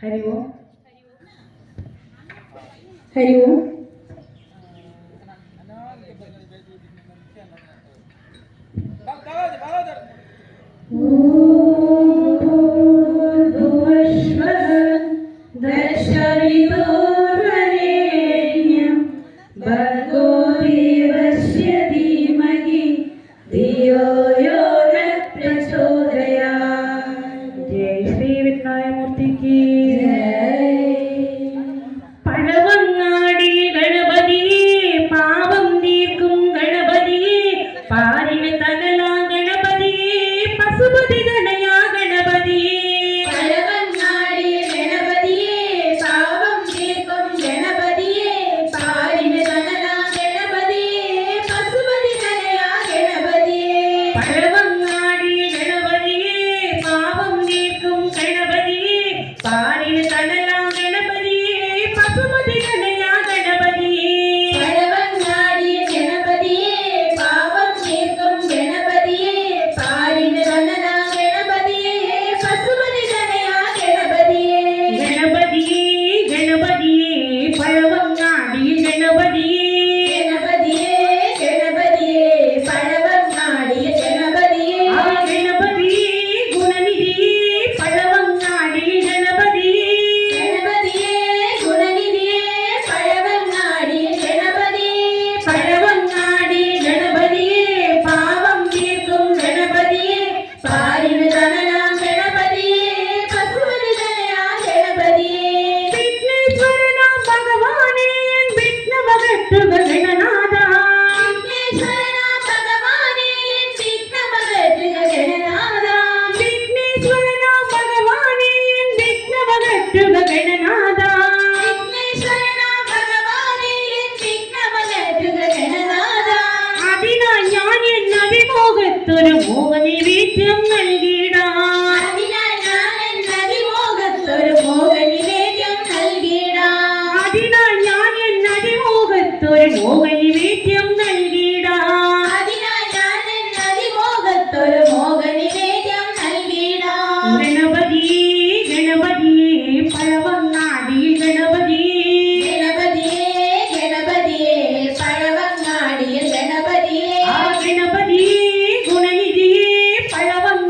हरि ओम हरि ओम दर्शवितुर्वरेण्यं भर्गो देवस्य धीमहि धियो यो न प्रचोदयात्। जय श्री विनायकमूर्ति की जय। पळवङ्गाडि गणपतिये पावं तीर्क्कुम गणपतिये पारिण तनला गणपतिये पशुपति गणया गणपतिये। ഒരു മോഹനി വീര്യം നൽകിടാൻ ഒരു മോഹനി വീര്യം നൽകിടാൻ അതിനാൽ ഞാൻ എന്നതിമോഹത്തൊരു മോഹനി വീര്യം നൽകിടാൻ അതിനാൽ ഞാൻ എന്നതിമോഹത്തൊരു മോഹനി വീര്യം നൽകിടാൻ. ഗണപതി ഗണപതി പഴവങ്ങാടി ഗണപതി ഗണപതിയേ ഗണപതിയേ പഴവങ്ങാടി ഗണപതിയേ. ആ ഗണപതി ഗുണനിധിയേ പഴവങ്ങാടി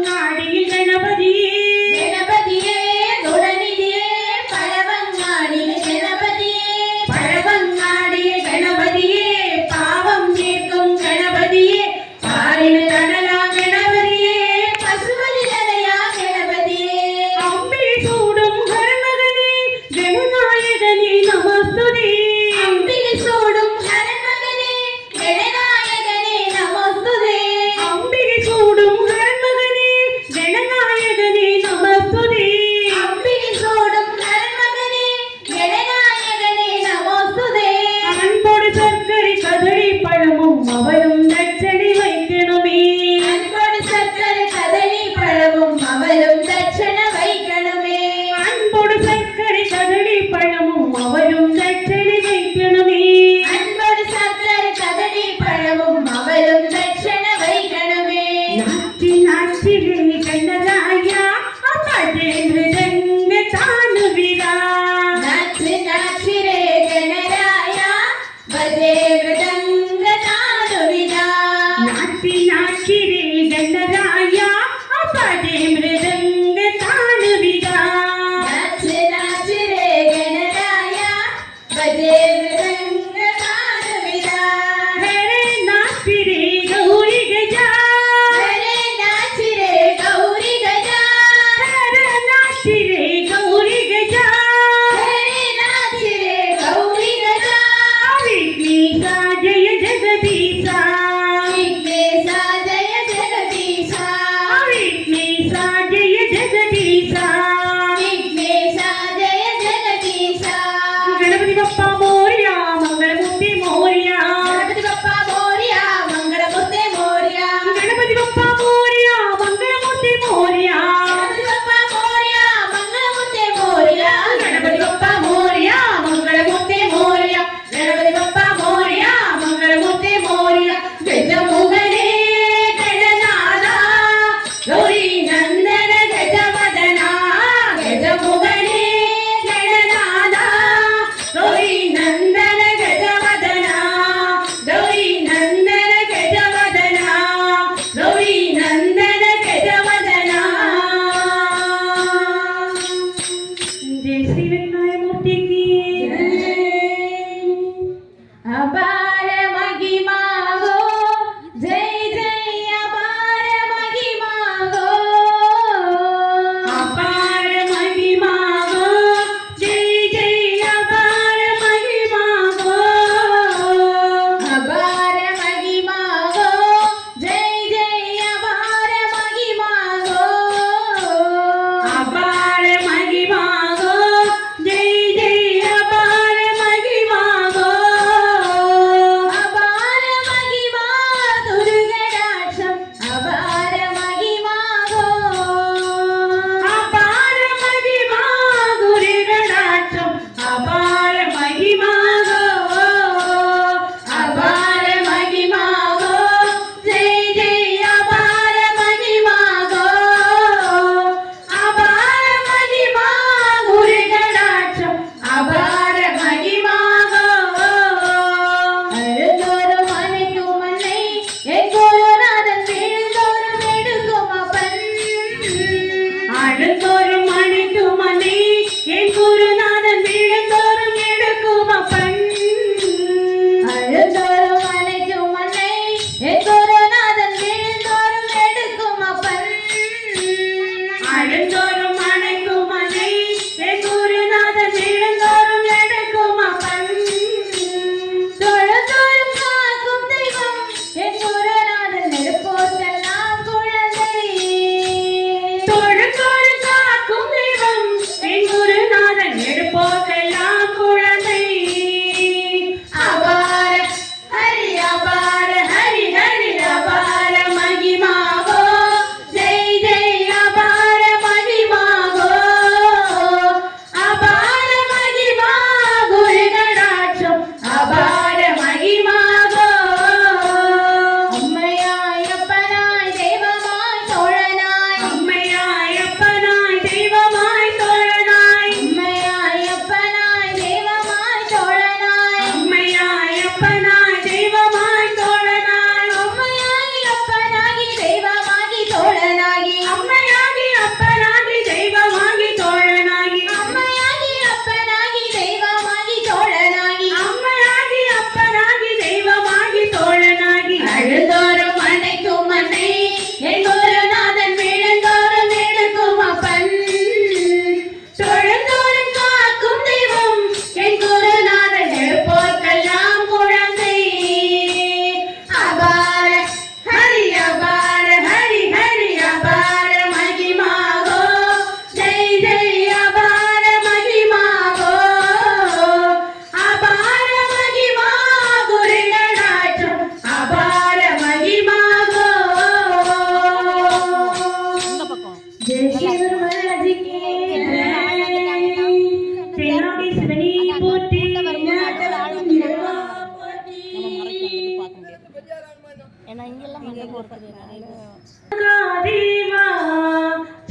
தேவா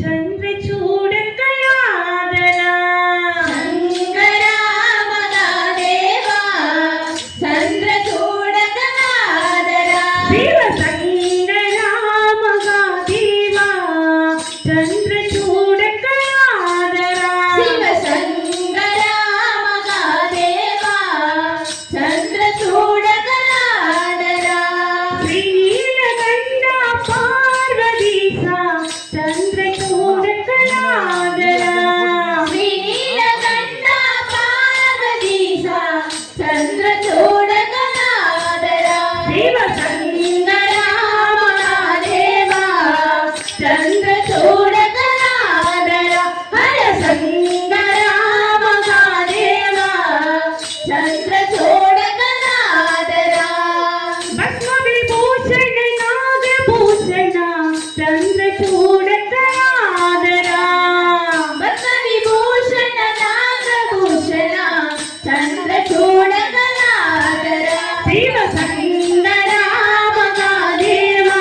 சந்திரசூட கலாதரா சங்கரா மகாதேவா சந்திரசூட கலாதரா சிவ சங்கரா மகாதேவா சந்திரசூட கலாதரா சிவ சங்கரா மகாதேவா சந்திரசூட கலாதரா ஸ்ரீநீலகண்டா பார்வதீசா சந்திரசூட கலாதரா ஸ்ரீநீலகண்டா பார்வதீசா சந்திரசூட கலாதரா சிவ சங்கரா மகாதேவா சந்திரசூட கலாதரா ஹர சங்கரா மகாதேவா சந்திரசூட கலாதரா பத்ம விபூஷண நாகபூஷண சந்திரசூட கலாதரா பத்ம விபூஷண நாகபூஷண சந்திரசூட கலாதரா சிவ சங்கரா மகாதேவா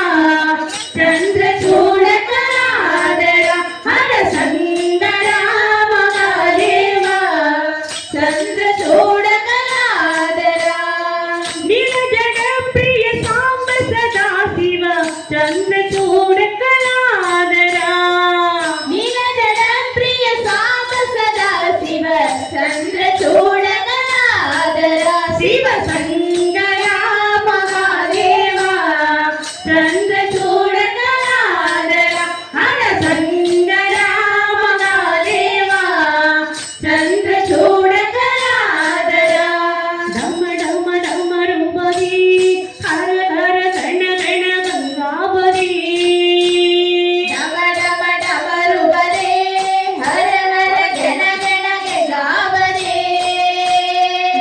சந்திரசூட கலாதரா ஹர சங்கரா மகாதேவா சந்திரசூட கலாதரா நீலஜட பிரிய சாம்ப சதா சிவ சந்திரசூட கலாதரா நீலஜட பிரிய சாம்ப சதா சிவ சந்திரசூட கலாதரா சிவ சங்கரா மகாதேவா சந்திரசூட கலாதரா ஹர சங்கரா மகாதேவா சந்திரசூட கலாதரா டம டம டம ரூபதி ஹர ஹர கண கண கங்காபதி டம டம டம ரூபதே ஹர ஹர கண கண கங்காபதே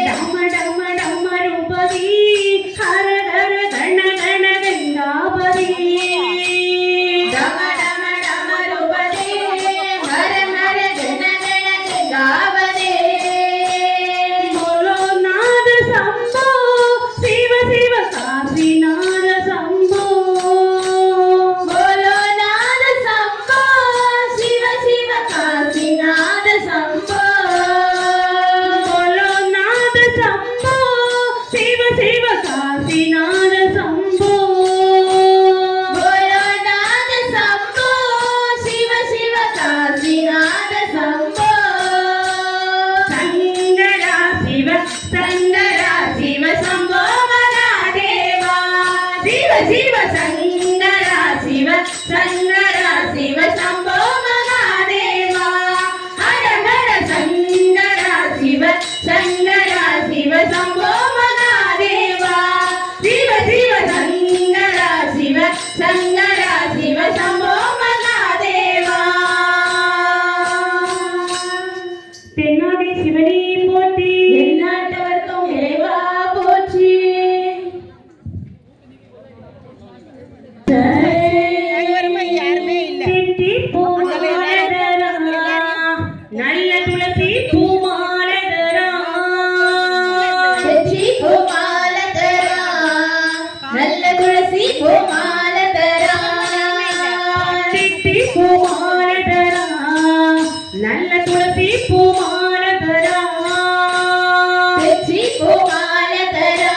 டம டம டம ரூபதி ஹர ஹர கண கண கங்காபதி டம டம டம ரூபதே ஹர ஹர கண கண கங்காபதே बोलो नाद शंभो शिव शिव काशीनाथ शंभो बोलो नाद शंभो शिव शिव काशीनाथ शंभो बोलो नाद शंभो शिव शिव काशीनाथ शंभो बोलो नाद शंभो शिव शिव काशीनाथ शंभो संगरा शिव संगरा शिव शंभो महादेवा शिव शिव संगरा शिव शंभो महादेवा हर हर संगरा शिव शंभो महादेवा शिव शिव संगरा शिव शंभो महादेवा तेनाली शिवनी पोटी எந்நாட்டவர்க்கும் இறைவா போற்றி செட்டி பூமாலதரா நல்ல துளசி பூமாலதரா வெற்றி பூமாலதரா நல்ல துளசி பூமாலதரா செட்டி பூமாலதரா நல்ல துளசி பூமாலதரா வெற்றி பூமாலதரா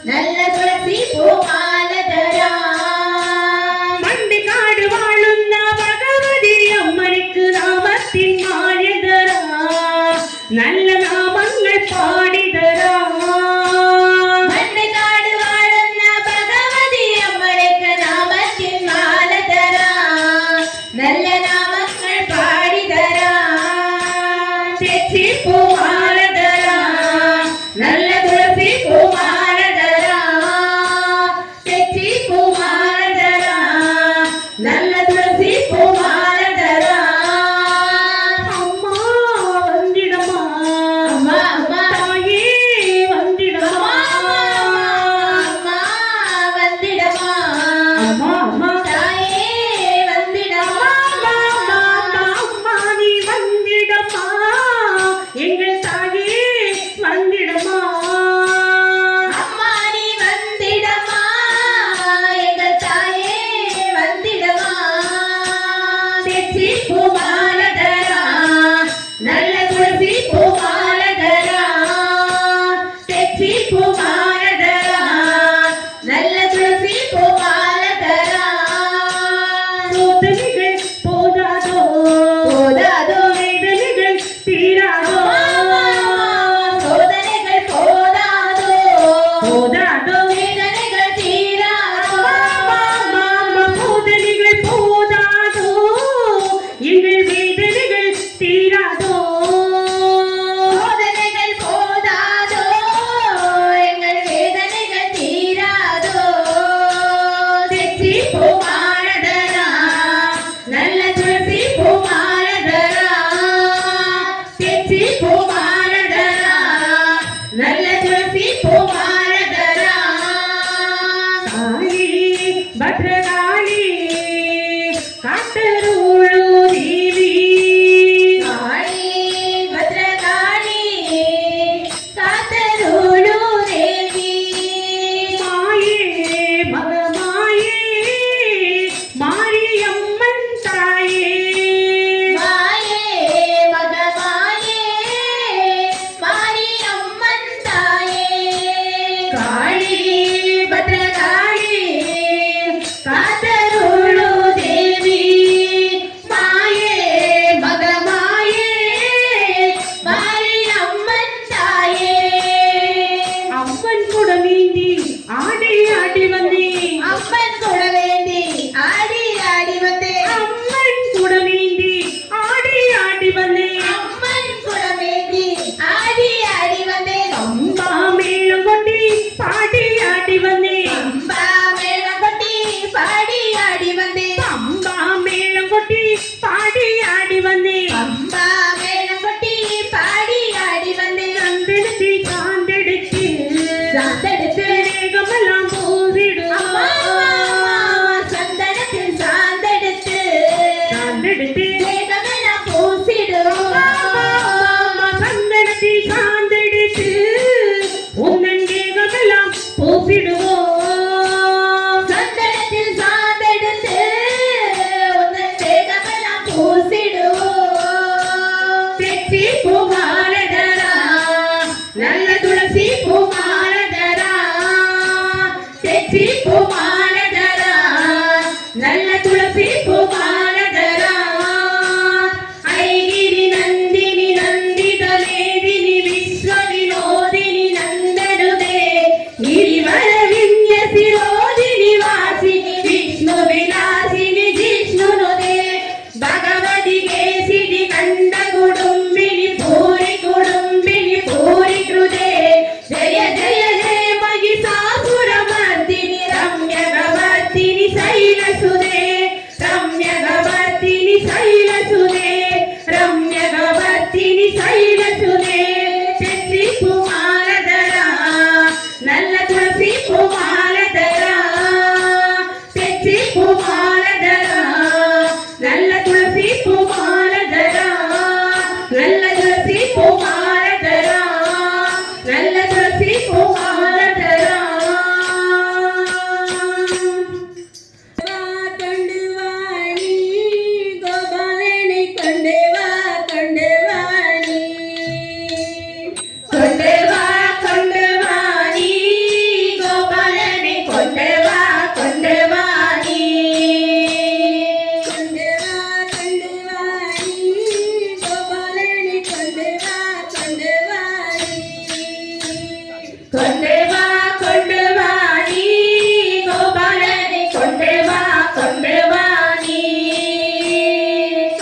நல்ல துளசி பூமாலதரா மண்டி காடு வாழுന്ന பகவதி அம்மனுக்கு நாமத்தின் மாயதரா நல்ல நாமங்கள் பாடிதரா மண்ணைக்காடு வாழுന്ന பகவதி அம்மனுக்கு நாமத்தின் மாலதரா நல்ல நாமங்கள் பாடிதரா செட்டி பூமாலதரா நல்ல துளசி பூமாலதரா வெற்றி பூமாலதரா நல்ல துளசி பூமாலதரா அம்மா வந்திடமா அம்மா அம்மா தாயே வந்திடமா அம்மா வந்திடமா அம்மா அம்மா தாயே வந்திடமா அம்மா அம்மா அம்மா நீ வந்திடமா எங்கள் தாயே ஆடி வந்தேன் அம்மன் குலமேந்தி ஆடி ஆடி வந்தேன் அம்பா மேளம் கொட்டி பாடி ஆடி வந்தேன் அம்பா மேளம் கொட்டி பாடி ஆடி வந்தேன் அம்பா மேளம் கொட்டி பாடி ஆடி வந்தேன் அம்பா மேளம் கொட்டி பாடி ஆடி வந்தேன் சந்தெடுத்து சாந்தெடுத்து சாந்தெடுத்து மேகமெல்லாம் பூவிடும் அம்மா சந்தனத்தில் சாந்தெடுத்து சாந்தெடுத்து மேகமெல்லாம் பூசிடும் சந்தெடுத்து சாந்தெடுத்து உன்னன் மேகமெல்லாம் பூசிடுவோம் சந்தனத்தில் சாந்தெடுத்து உந்தன் மேகமெல்லாம் பூசிடும் தெச்சி பூமாலதரா நல்ல துளசி பூமாலதரா தெச்சி பூமாலதரா நல்ல துளசி பூமாலதரா ஐகிரி நந்தினி நந்தித மேதினி விஸ்வ வினோதிನಿ ನಂದನುದೇ ಗಿರಿವರ ವಿನ್ಯಸಿರೋಧಿನಿ ವಾಸಿನಿ ವಿಷ್ಣು ವಿಲಾಸಿನಿ ಜಿಷ್ಣುನುದೇ ಭಗವದಿಗೆ ಸಿಡಿ ಕಂಡ ಕುಡುಂಬಿನಿ ಪೂರಿ ಕೃದೆ ಜಯ ಜಯ ಜಯ ಮಹಿಷಾಸುರ ಮರ್ದಿನಿ ರಮ್ಯ ಗವರ್ದಿನಿ ಶೈಲಸುದೆ ರಮ್ಯ ಗವರ್ದಿನಿ ಶೈಲಸುದೆ ರಮ್ಯ ಗವರ್ದಿನಿ ಶೈಲಸುದೆ ತೆಚ್ಚಿ ಕುಮಾರದರ ನಲ್ಲ ತುಳಸಿ ಕುಮಾರದರ ತೆಚ್ಚಿ ಕುಮಾರದರ ನಲ್ಲ ತುಳಸಿ ಕುಮಾರದರ ನಲ್ಲ ತುಳಸಿ ಕುಮಾರದರ ನಲ್ಲ ತುಳಸಿ ಕುಮಾರದರ ಕಂಡುವಾಣಿ ಗೋಪಾಲನೆ ಕಂಡೆವಾ ಕಂಡೆವಾಣಿ ಕೊಂಡೆವಾ ಕೊಂಡೆವಾನಿ ಗೋಪಾಲನೆ ಕೊಂಡೆವಾ ಕೊಂಡೆವಾನಿ ಕಂಡೆವಾ ಕಂಡೆವಾಣಿ ಗೋಪಾಲನೆ ಕಂಡೆವಾ ಕಂಡೆವಾಣಿ ಕೊಂಡೆವಾ ಕೊಂಡೆವಾನಿ ಗೋಪಾಲನೆ ಕೊಂಡೆವಾ ಕೊಂಡೆವಾನಿ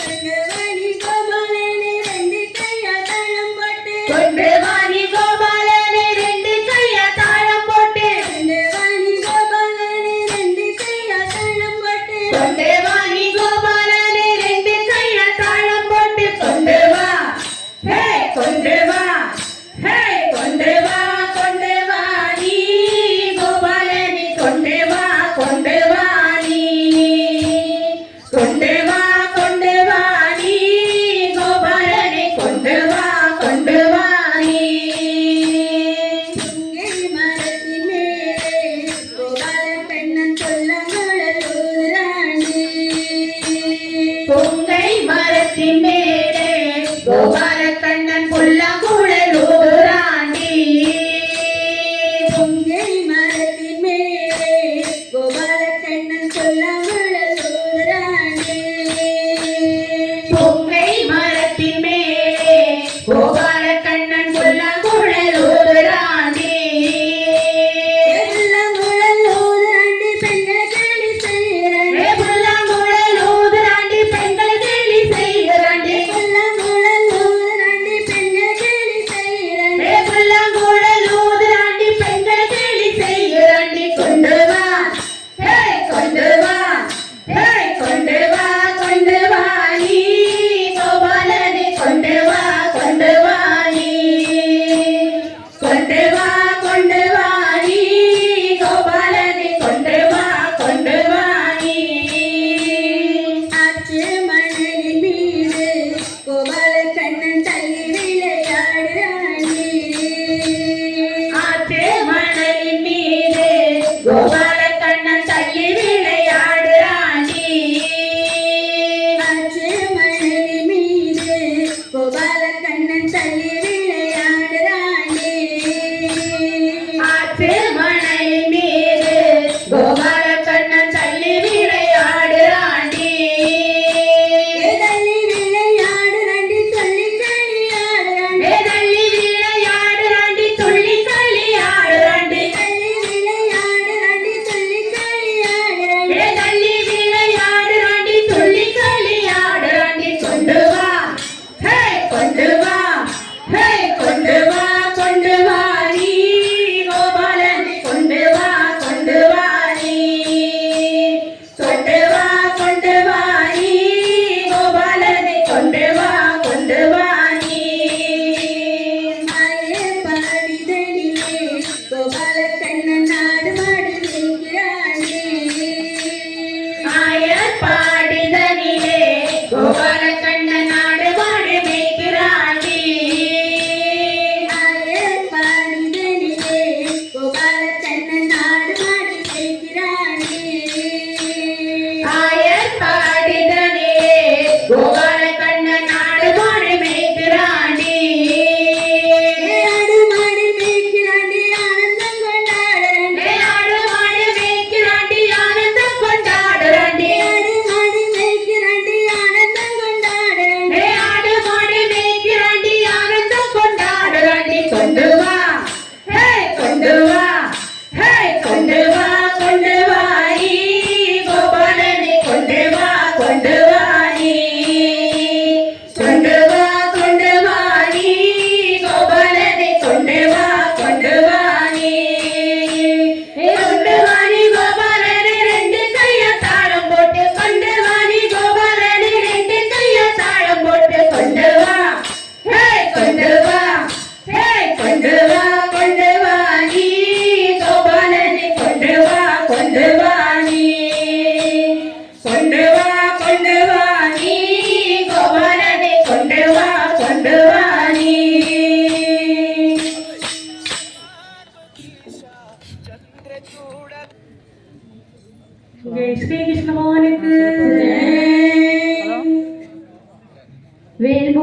ಕಂಡೆವಾಣಿ ಗೋಪಾಲನೆ ரெண்டு கைய தாளம் போட்டு ಕೊಂಡೆವಾನಿ ಗೋಪಾಲನೆ ரெண்டு கைய தாளம் போட்டு ಕಂಡೆವಾಣಿ ಗೋಪಾಲನೆ ரெண்டு கைய தாளம் போட்டு ಕೊಂಡೆವಾನಿ ಗೋಪಾಲನೆ ரெண்டு கைய தாளம் போட்டு ಕೊಂಡೆವಾ ಹೇ ಕೊಂಡೆವಾ ಹೇ ಕೊಂಡೆವಾ ಕೊಂಡೆವಾನಿ ಗೋಪಾಲನೆ ಕೊಂಡೆವಾ ಕೊಂಡೆವಾನಿ ಕೊಂಡೆವಾ ಕೊಂಡೆವಾನಿ ಗೋಪಾಲನೆ ಕೊಂಡೆವಾ ಕೊಂಡೆವಾನಿ பொங்கை மரத்தின் மேலே கோபால பெண்ணன் சொல்ல முழலூராண்டி பொங்கை மரத்தின் மேலே கோபால கண்ணன் புல்லாங்குழலூராண்டி பொங்கை மரத்தின் மேலே கோபால பெண்ணன் சொல்ல முழலூராண்டி பொங்கை மரத்தின் மேலே கோபால கண்ணன் புல்லாங்குழலூராண்டி எல்லாம் முழலூராண்டி பெண்கள் கேலி செய்கிறாண்டி புல்லாங்குழலூராண்டி பெண்கள் கேலி செய்கிறாண்டி எல்லாம் முழலூராண்டி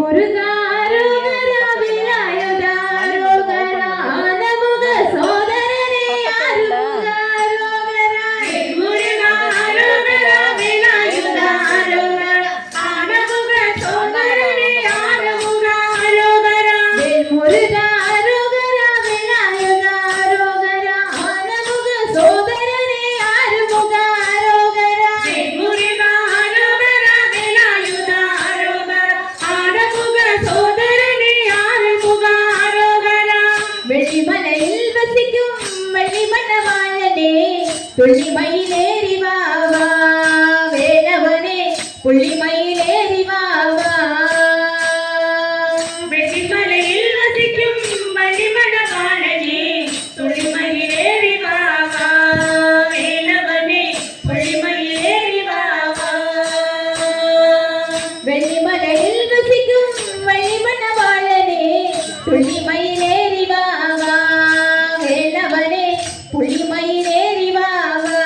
முருகா அரோகரா வேலாயுதா அரோகரா ஆனமுக சோதரனே ஆறுமுகா அரோகரா முருகா அரோகரா வேலாயுதா அரோகரா ஆனமுக சோதரனே ஆறுமுகா அரோகரா முருகா அரோகரா வேலாயுதா அரோகரா ஆனமுக சோதரனே ஆறுமுகா அரோகரா முருகா அரோகரா வேலாயுதா அரோகரா ஆனமுக சோதரனே ஆறுமுகா அரோகரா வெள்ளிமலையில் வசிக்கும் வெள்ளிமணவாளனே துள்ளிமயிலேறி வா வா வேலவனே புள்ளிமயிலேறி வா வா வெள்ளிமலையில் வசிக்கும் வெள்ளிமணவாளனே துள்ளிமயிலேறி வா வா வேலவனே புள்ளிமயிலேறி வா வா வெள்ளிமலையில் வசிக்கும் வெள்ளிமணவாளனே துள்ளிமயிலேறி வா வா வேலவனே புள்ளிமயிலேறி வா வா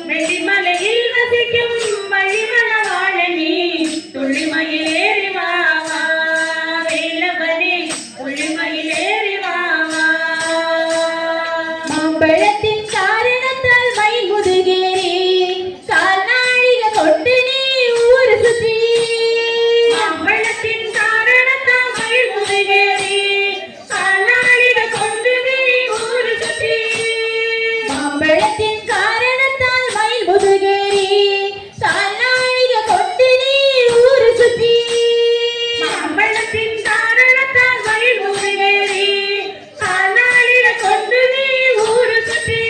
வெள்ளிமலையில் வசிக்கும் வெள்ளிமணவாளனே துள்ளிமயிலேறி வா வா வேலவனே புள்ளிமயிலேறி வா வா மாம்பழத்தின் காரணத்தால் மை முதுகேறி கால்நாழிக கொண்டு நீ ஊர் சுற்றி மாம்பழத்தின் காரணத்தால் மை முதுகேறி கால்நாழிக கொண்டு நீ ஊர் சுற்றி மாம்பழத்தின் காரணத்தால் மை முதுகேறி கால்நாழிக கொண்டு நீ ஊர் சுற்றி மாம்பழத்தின் காரணத்தால் மை முதுகேறி கால்நாழிக கொண்டு நீ ஊர் சுற்றி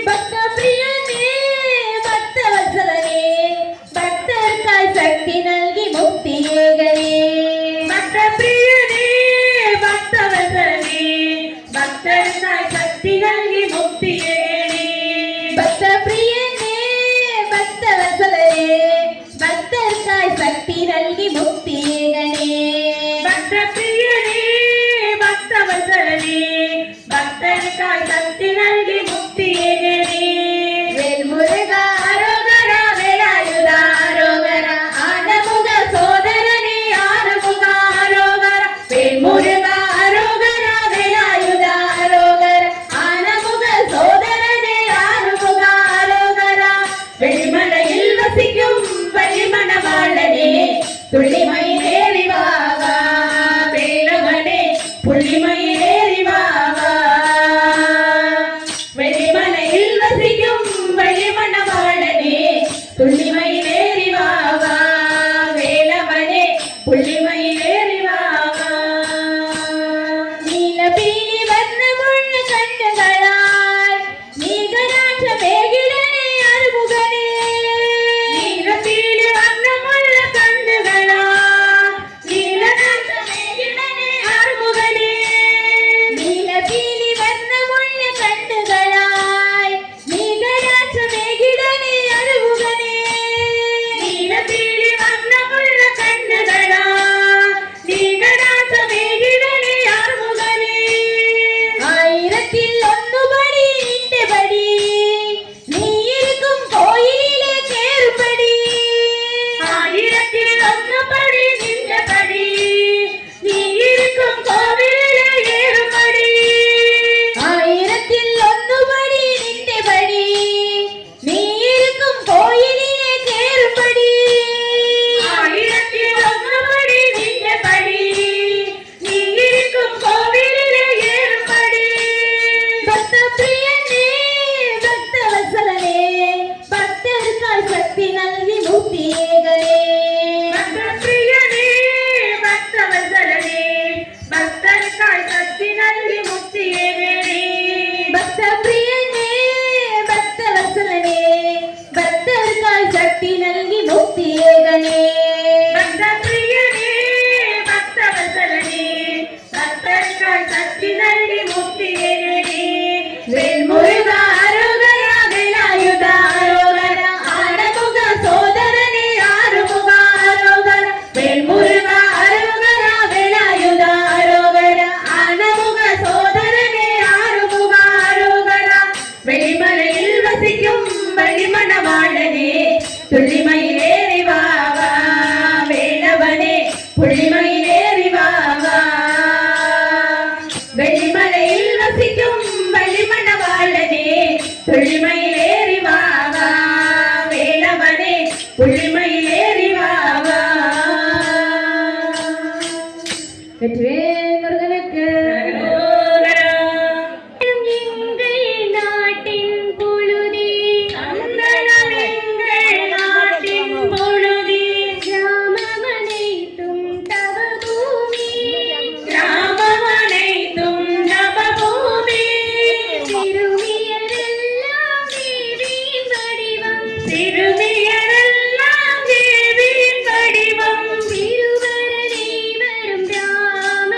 பக்த பிரியனே பக்த வத்சலனே பக்தர்க்காய் சக்தி நல்கி முக்தியேகனே பக்த பிரியனே பக்த வத்சலனே பக்தர்க்காய் சக்தி நல்கி முக்தியேகனே பக்த பிரியனே பக்த வத்சலனே பக்தர்க்காய் சக்தி நல்கி முக்தியேகனே பக்த பிரியனே பக்த வத்சலனே பக்தர்க்காய் சக்தி நல்கி முக்தியேகனே வேல் முருகா அரோகரா வேலாயுதா அரோகரா ஆனமுக சோதரனே ஆறுமுகா அரோகரா வேல் முருகா அரோகரா வேலாயுதா அரோகரா ஆனமுக சோதரனே ஆறுமுகா அரோகரா வெள்ளிமலையில் வசிக்கும் வெள்ளிமணவாளனே துள்ளிமயிலேறி வா வா வேலவனே புள்ளிமயிலேறி வா வா வெள்ளிமலையில் வசிக்கும் வெள்ளிமணவாளனே துள்ளிமயிலேறி வா வா வேலவனே புள்ளிமயிலேறி வா வா நீலபீலி வர்ணமுள்ள கண்ணுகளாய் நீகராட்ச மேகிடனே அருமுகனே நீலபீலி வர்ணமுள்ள கண்ணுகளாய் நீலராட்ச மேகிடனே அருமுகனே நீலபீலி வர்ணமுள்ள கண்ணுகளாய் நீகராட்ச மேகிடனே அருமுகனே நீலபீலி வர்ணமுள்ள கண்ணுகளாய் நீகராட்ச மேகிடனே அருமுகனே ஆயிரத்தில் ஒன்றுபடி நின்றபடி நீ இருக்கும் கோயிலிலே கேறுபடி ஆயிரத்தில் ஒன்றுபடி நின்றபடி நீ இருக்கும் கோவிலிலே ஏறுபடி ஆயிரத்தில் ஒன்றுபடி நின்றபடி நீ இருக்கும் கோயிலிலே கேறுபடி ஆயிரத்தில் ஒன்றுபடி நின்றபடி நீ இருக்கும் கோவிலிலே ஏறுபடி பக்த பிரியனே பக்த வத்சலனே பக்தர்க்காய் சக்தி நல்கி முக்தியேகனே பக்த பிரியனே பக்த வத்சலனே பக்தர்க்காய் சக்தி நல்கி முக்தியேகனே பக்த பிரியனே பக்த வத்சலனே பக்தர்க்காய் சக்தி நல்கி முக்தியேகனே பக்த பிரியனே பக்த வத்சலனே பக்தர்க்காய் சக்தி நல்கி முக்தியேகனே வேல் முருகா அரோகரா வேலாயுதா அரோகரா ஆனமுக சோதரனே ஆறுமுகா அரோகரா வேல் முருகா அரோகரா வேலாயுதா அரோகரா ஆனமுக சோதரனே புள்ளிமயிலேறி வா வா. வெள்ளிமலையில் வசிக்கும் வள்ளிமணவாளனே புள்ளிமயிலேறி வா வா. வேலவனே புள்ளிமயிலேறி வா வா. வெற்றிவேல் முருகனுக்கு எங்கள் நாட்டின் பொழுதே சந்தனம் எங்கள் நாட்டின் பொழுதே. கிராமமனைத்தும் தவபூமி கிராமமனைத்தும் தவபூமி. திருமியரெல்லாம் தேவியின் வடிவம் திருமியரெல்லாம் தேவியின் வடிவம். திருவரணை வரும் ராம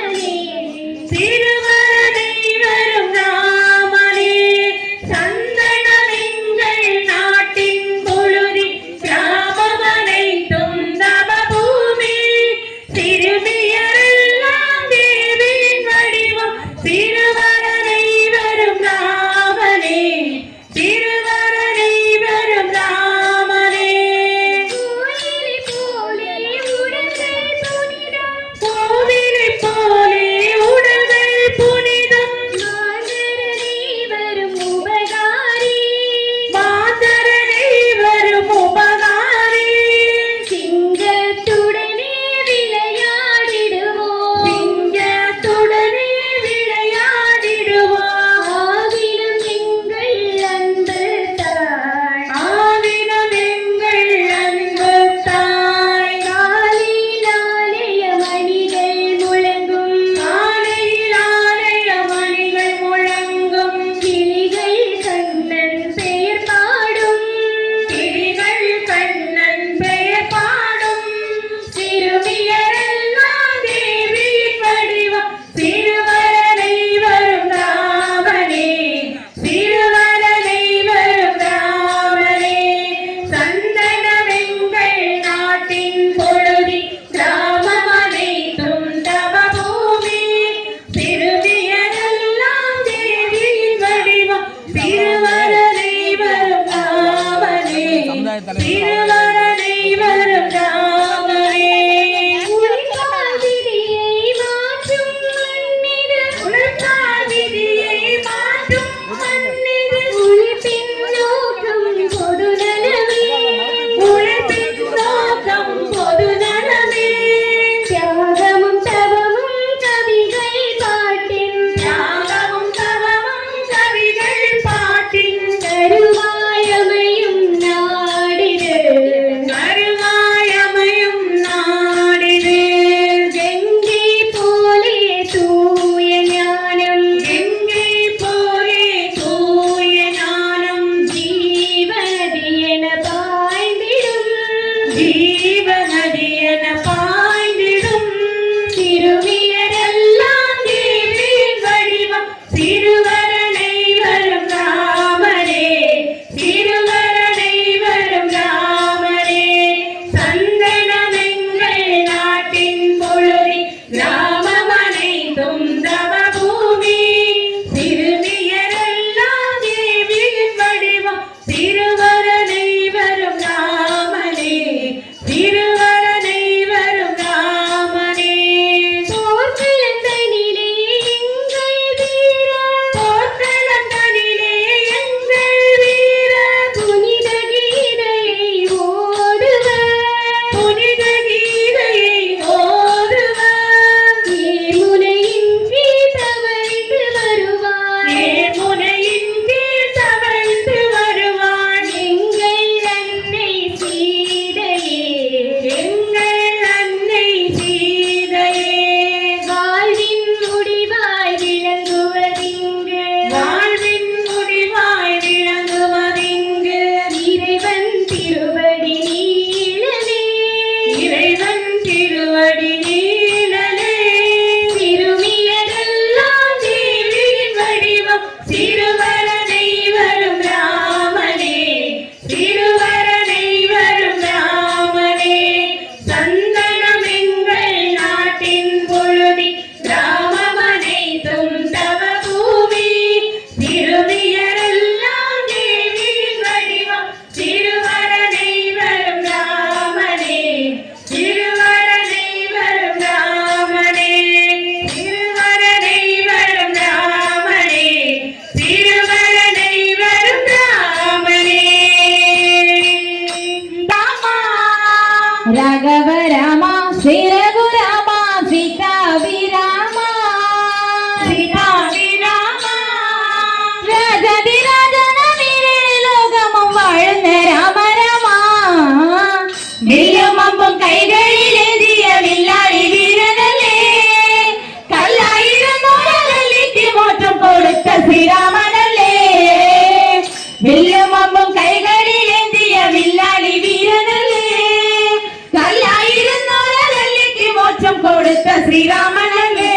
கொடுத்த ஸ்ரீராமனல்லே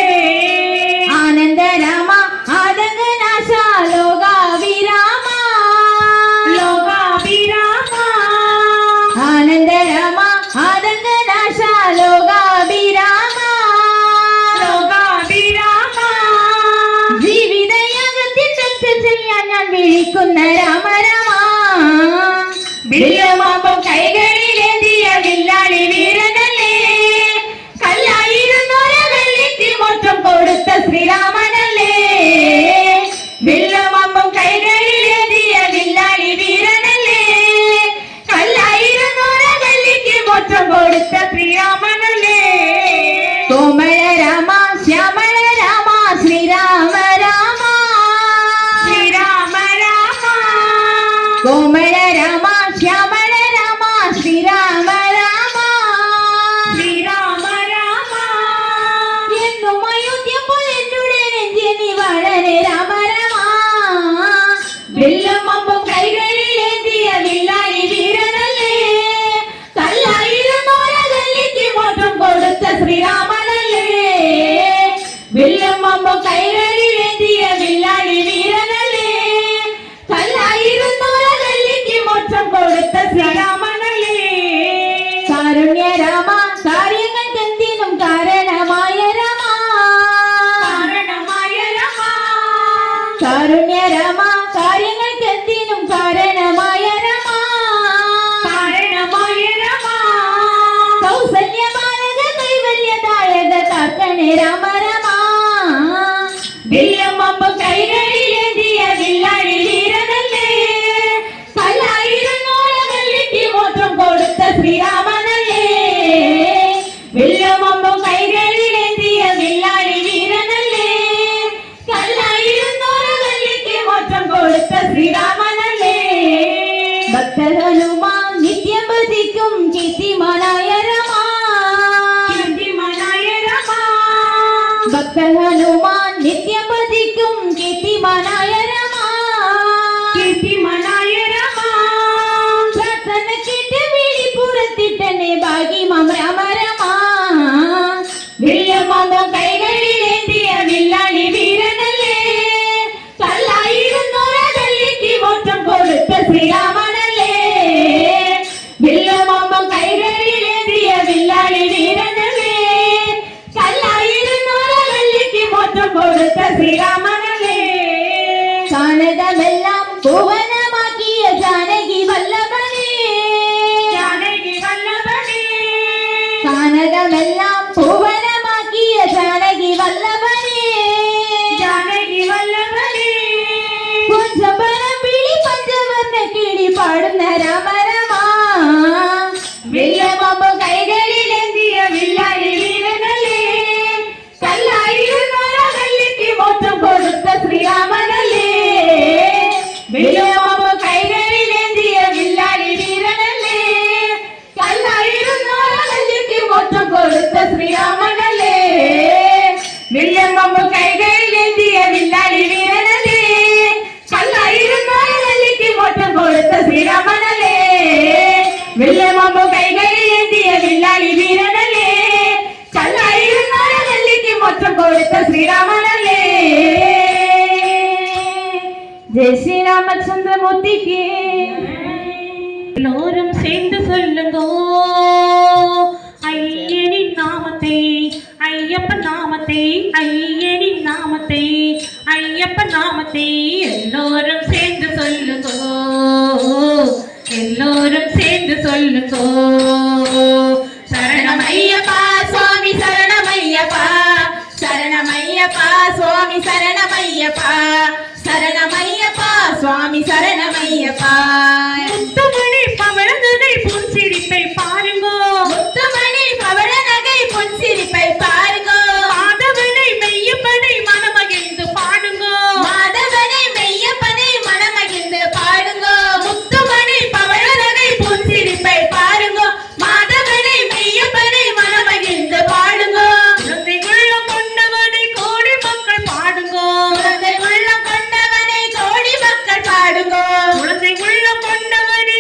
ஆனந்தராமா ஆதங்கநாச லோகாபிராமா லோகாபிராமா ஆனந்தராமா ஆதங்கநாச லோகாபிராமா ലോകാഭിരാമാ ജീവിതയാഗത്തിൽ രക്ഷ ചെയ്യാൻ ഞാൻ വിളിക്കുന്ന രാമരാമാ വില്ലുമാമ്പം കൈകളിലേന്തിയ വില്ലാളി വീരനല്ലേ കല്ലായിരുന്നൊരു വെള്ളിക്ക് മോക്ഷം കൊടുത്ത ശ്രീരാമനല്ലേ വില്ലുമാമ്പം കൈകളിലേന്തിയ വില്ലാളി വീരനല്ലേ കല്ലായിരുന്നൊരു വെള്ളിക്ക് മോക്ഷം കൊടുത്ത ശ്രീരാമനല്ലേ കോമള രാമ ശ്യാമള രാമ ശ്രീരാമ രാമ ശ്രീരാമ രാമ കോമള രാമ ശ്യാമള രാമ ശ്രീരാമ രാമ ശ്രീരാമ രാമ എന്നും അയോധ്യപ്പോൾ എന്നുടെ നെഞ്ചിനി വളരെ രാമ രാമ വില്ലും അമ്പും കൈകളിലേന്തിയ വില്ലാളി വീരനല്ലേ കല്ലായിരുന്നോരകല്ലിക്ക് മോക്ഷം കൊടുത്ത ശ്രീരാമനല്ലേ വില്ലും അമ്പും കൈകളിലേന്തിയ വില്ലാളി വീരനല്ലേ കല്ലായിരുന്നോരകല്ലിക്ക് മോക്ഷം കൊടുത്ത ശ്രീരാമനല്ലേ കാരുണ്യ രാമ കാര്യങ്ങൾക്കെന്തിനും കാരണമായ രാമ കാരണമായ രാമ കാരുണ്യ രാമ കാര്യങ്ങൾക്കെന്തിനും കാരണമായ രാമ കാരണമായ രാമ കൗസല്യ ബാലക കൈവല്യദായക കാക്കണേ രാമ രാമ വില്ലും അമ്പും കൈകളിലേന്തിയ വില്ലാളി വീരനല്ലേ കല്ലായിരുന്നോരകല്ലിക്ക് മോക്ഷം കൊടുത്ത ശ്രീരാമനല്ലേ വില്ലും അമ്പും കൈകളിലേന്തിയ വില്ലാളി വീരനല്ലേ കല്ലായിരുന്നോരകല്ലിക്ക് മോക്ഷം കൊടുത്ത ശ്രീരാമനല്ലേ ഭക്തഹനുമാൻ നിത്യം ഭജിക്കും കീർത്തിമാനായ രാമ കീർത്തിമാനായ രാമ ഭക്തഹനുമാൻ നിത്യം ഭജിക്കും കീർത്തിമാനായ രാമ കീർത്തിമാനായ രാമ പ്രാർത്ഥന കേട്ട് വിളിപ്പുറത്തിട്ടനെ ഭാഗ്യമാം രാമ രാമ വില്ലുമാമ്പം കൈകളിലേന്തിയ വില്ലാളി വീരനല്ലേ കല്ലായിരുന്നോരകല്ലിക്ക് മോക്ഷം കൊടുത്ത ശ്രീരാമനല്ലേ വില്ലുമാമ്പം കൈകളിലേന്തിയ വില്ലാളി വീരനല്ലേ കല്ലായിരുന്നോരകല്ലിക്ക് മോക്ഷം കൊടുത്ത ശ്രീരാമനല്ലേ കാനകമെല്ലാം ഭുവനമാക്കിയ ജാനകി വല്ലഭനേ ജാനകി വല്ലഭനേ കാനകമെല്ലാം ഭുവനമാക്കിയ ജാനകി വല്ലഭനേ ജാനകി വല്ലഭനേ കുഞ്ചപരം പിടി പഞ്ചവർണ്ണ കിളി പാടുന്ന രാമ രാമ വില്ലുമാമ്പം കൈകളിലേന്തിയ വില്ലാളി വീരനല്ലേ കല്ലായിരുന്നോരകല്ലിക്ക് മോക്ഷം കൊടുത്ത ശ്രീരാമനല്ലേ വില്ലുമാമ്പം കൈകളിലേന്തിയ വില്ലാളി വീരനല്ലേ കല്ലായിരുന്നോരകല്ലിക്ക് മോക്ഷം കൊടുത്ത ശ്രീരാമനല്ലേ വില്ലുമാമ്പം കൈകളിലേന്തിയ വില്ലാളി വീരനല്ലേ കല്ലായിരുന്നോരകല്ലിക്ക് മോക്ഷം കൊടുത്ത ശ്രീരാമനല്ലേ വില്ലുമാമ്പം കൈകളിലേന്തിയ വില്ലാളി വീരനല്ലേ കല്ലായിരുന്നോരകല്ലിക്ക് മോക്ഷം കൊടുത്ത ശ്രീരാമനല്ലേ ജയ ശ്രീരാമചന്ദ്രമൂർത്തിക്ക് எல்லோரும் சேர்ந்து சொல்லுங்கோ ஐயனின் நாமத்தை ஐயப்பன் நாமத்தை ஐயனின் நாமத்தை ஐயப்பன் நாமத்தை எல்லோரும் சேர்ந்து சொல்லுங்கோ எல்லோரும் சேர்ந்து சொல்லுங்கோ சரணமையப்பா சுவாமி சரணமையப்பா சரணமையப்பா சுவாமி சரணமையப்பா சரணமையப்பா சுவாமி சரணமையப்பா முத்துமணி பவள நகை புன்சிரிப்பை பாருங்கோ முத்துமணி பவள நகை பொன்சிரிப்பை பாருங்கோ மாதவனை மெய்யப்பனை மனமகிழ்ந்து பாடுங்கோ மாதவனை மெய்யப்பனை மனமகிழ்ந்து பாடுங்கோ முத்துமணி பவள நகை புன்சிரிப்பை பாருங்கோ மாதவனை மெய்யப்பனை மனமகிழ்ந்து பாடுங்கோ குழந்தை உள்ளம் கொண்டவனை கோடி மக்கள் பாடுங்கோ குழந்தை உள்ளம் கொண்டவனை கோடி மக்கள் பாடுங்கோ குழந்தை உள்ளம் கொண்டவனை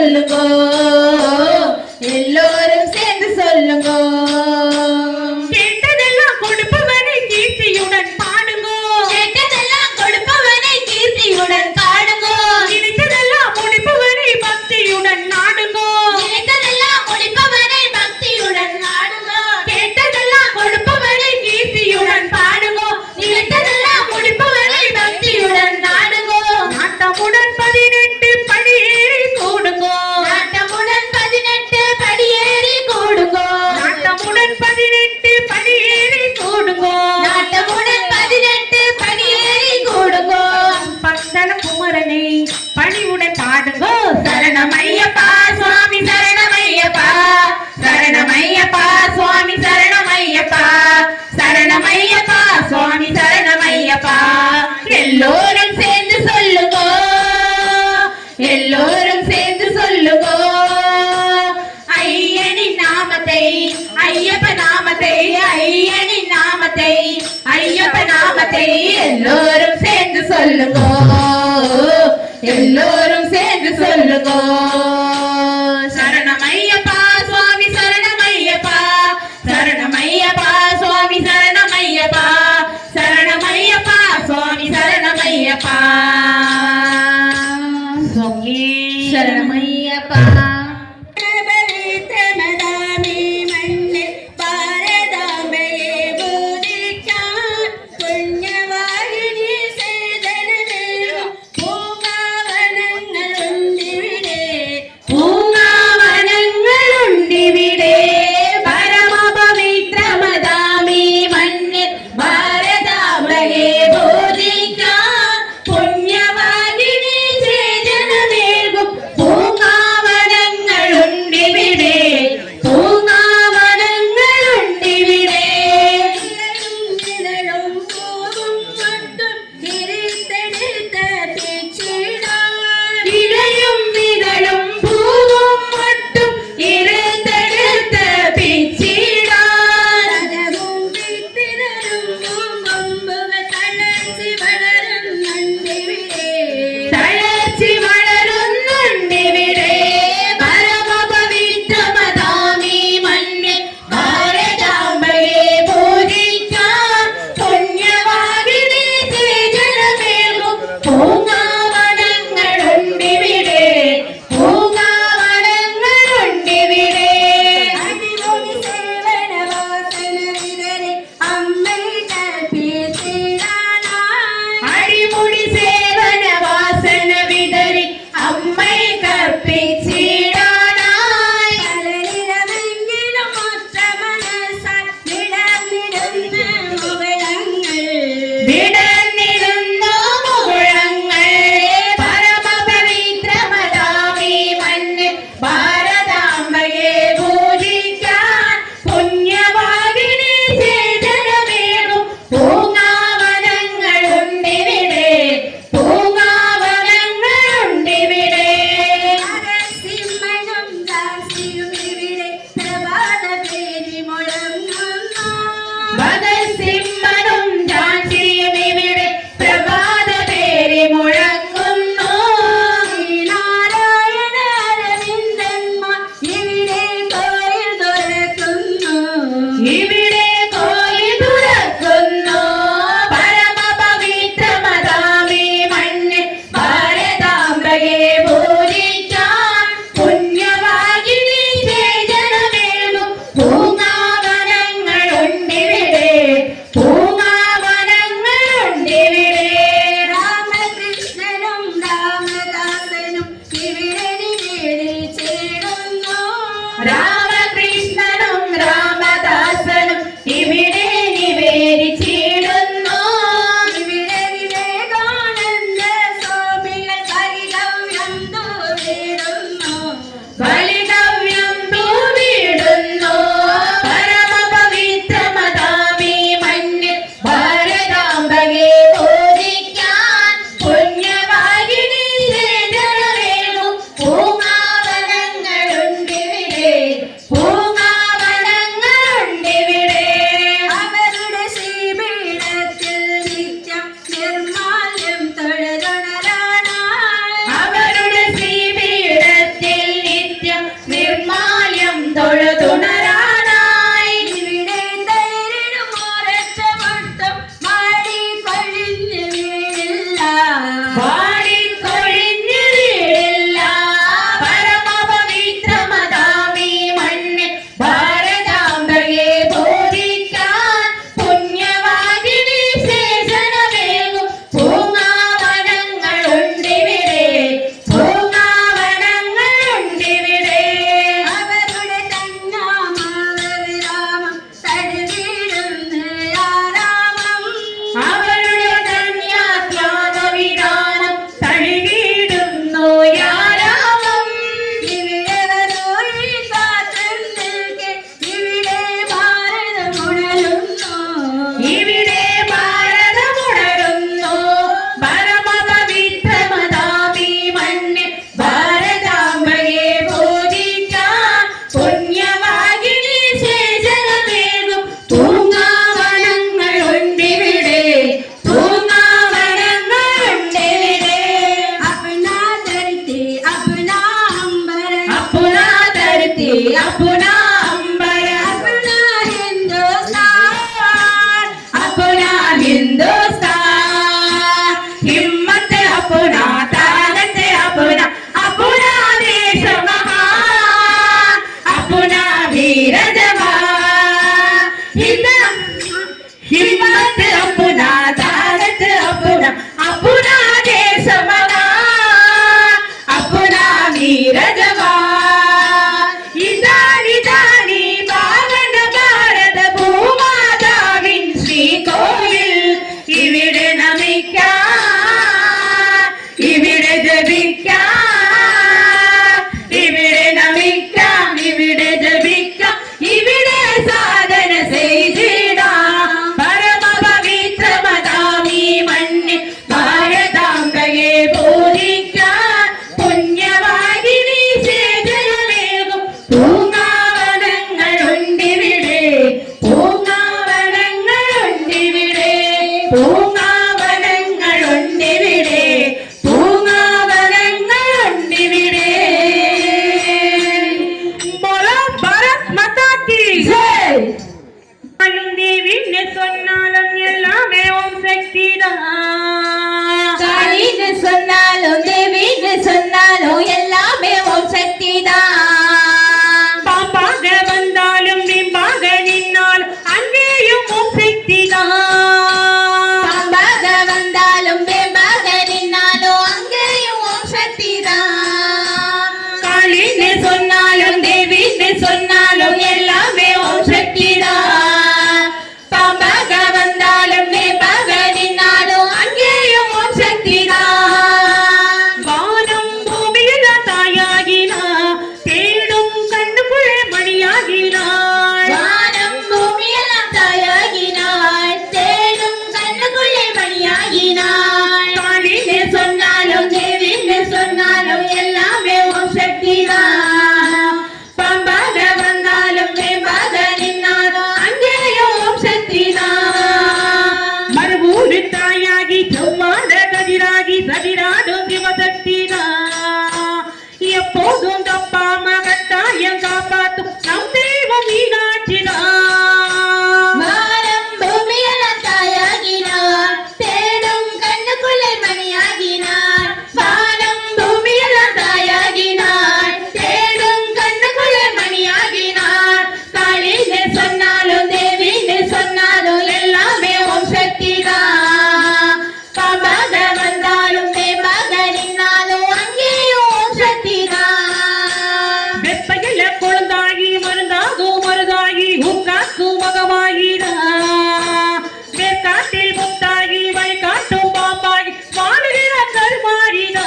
சொல்லுங்க, எல்லோரும் சேர்ந்து சொல்லுங்க. கேட்டதெல்லாம் கொடுப்பவனை கீர்த்தியுடன் பாடுங்கோ, கேட்டதெல்லாம் கொடுப்பவனை கீர்த்தியுடன் பாடுங்க. நினைத்ததெல்லாம் முடிப்பவனை பக்தியுடன் நாடுங்கோ, நினைத்ததெல்லாம் முடிப்பவனை பக்தியுடன் நாடுங்க. கேட்டதெல்லாம் கொடுப்பவனை கீர்த்தியுடன் பாடுங்கோ, நினைத்ததெல்லாம் முடிப்பவனை பக்தியுடன் நாடுங்க. நாட்டமுடன் 18 படியேறி கூடுங்கோ, நாட்டமுடன் 18 படியேறி கூடுங்க. நாட்டமுடன் 18 படியேறி கூடுங்கோ, நாட்டமுடன் 18 படியேறி கூடுங்க. பந்தன குமரனை பணிவுடன் பாடுங்கோ. சரணமையப்பா சுவாமி சரணமையப்பா, சரணமையப்பா சுவாமி சரணமையப்பா, சரணமையப்பா சுவாமி சரணமையப்பா. எல்லோரும் சேர்ந்து சொல்லுங்க, எல்லோரும் சேர்ந்து சொல்லுங்க. ஐயனின் நாமத்தை, ஐயப்ப நாமத்தை, ஐயனின் நாமத்தை, ஐயப்ப நாமத்தை எல்லோரும் சேர்ந்து சொல்லுங்க, எல்லோரும் சேர்ந்து சொல்லுங்க. சரணமையப்பா சுவாமி சரணமையப்பா, சரணமையப்பா சுவாமி சரணமையப்பா, சரணமையப்பா சுவாமி சரணமையப்பா. சுவாமி சரணமையப்பா. പൂങ്കാവനങ്ങളുണ്ടിവിടെ പരമപവിത്രമദാമി മണ്ണിൽ ഭാരതാംബയെ ബോധിക്കാൻ പുണ്യവാഹിനി സേജനമേൽക്കും പൂങ്കാവനങ്ങളുണ്ടിവിടെ भारती अपना अंबर अपना हिंदुस्तान अपना हिंदुस्तान हिम्मत अपना ताकत अपना अपना देश महान अपना वीर जवान हिम्मत अपना ताकत अपना अपना देश महान अपना वीर जवान इदानी पावन भारत भूमाताविन श्रीकोविल इविडे नमिक्काम इविडे जपिक्काम इविडे नमिक्काम इविडे जपिक्काम इविडे साधन सेयिदिडाम परम पवित्र मदामि मण्णि भारतांबगे पूजिक्काम पुण्यवागिनी सेजलमेगुम പൂങ്കാവനങ്ങളുണ്ടിവിടെ പൂങ്കാവനങ്ങളുണ്ടിവിടെ പൂങ്കാവനങ്ങളുണ്ടിവിടെ പൂങ്കാവനങ്ങളുണ്ടിവിടെ बोलो भारत माता की जय தேவின்னு சொன்னாலும் எல்லாமே ஓம் சக்திதான் காளின்னு சொன்னாலும் தேவின்னு சொன்னாலும் எல்லாமே ஓம் சக்திதான் பாம்பாக வந்தாலும் பிம்பாக நின்னாலும் அங்கேயும் ஓம் சக்திதான் பாம்பாக வந்தாலும் பிம்பாக நின்னாலும் அங்கேயும் ஓம் சக்திதான் காளின்னு சொன்னாலும் தேவின்னு சொன்னாலும் எல்லாமே ஓம் சக்திதான் பாம்பாக வந்தாலும் பிம்பாக நின்னாலும் அங்கேயும் ஓம் சக்திதான் வானம் பூமியில தாயாகினா தேடும் கண்ணுக்குள்ளே மணியாகினாள் வானம் பூமியில தாயாகினாள் தேடும் கண்ணுக்குள்ளே மணியாகினாள் காளின்னு சொன்னாலும் தேவின்னு சொன்னாலும் எல்லாமே ஓம் சக்திதான் பாம்பாக வந்தாலும் பிம்பாக நின்னாலும் அங்கேயும் ஓம் சக்திதான் மறுபூரு தாயாகி செவ்வாத கதிராகி சதிராடும் சிவசக்திதான் எப்போதும் தப்பாம கட்டாயம் காப்பாத்தும் நம் தெய்வம் மீனாட்சிதான் வானம் பூமியில தாயாகினார் தேடும் கண்ணுக்குள்ளே மணியாகினார் வானம் பூமியில தாயாகினார் தேடும் கண்ணுக்குள்ளே மணியாகினார் காளின்னு சொன்னாலும் தேவின்னு சொன்னாலும் எல்லாமே ஓம் சக்திதான் பாம்பாக வந்தாலும் பிம்பாக நின்னாலும் அங்கேயும் ஓம் சக்திதான் வெப்பையில கொழுந்தாகி மருந்தாகும் மருதாகி உக்காக்கும் மகமாகிடா வேர்க்காட்டில் முத்தாகி வழிகாட்டும் பாம்பாகி வாழுகிற கருமாறிடா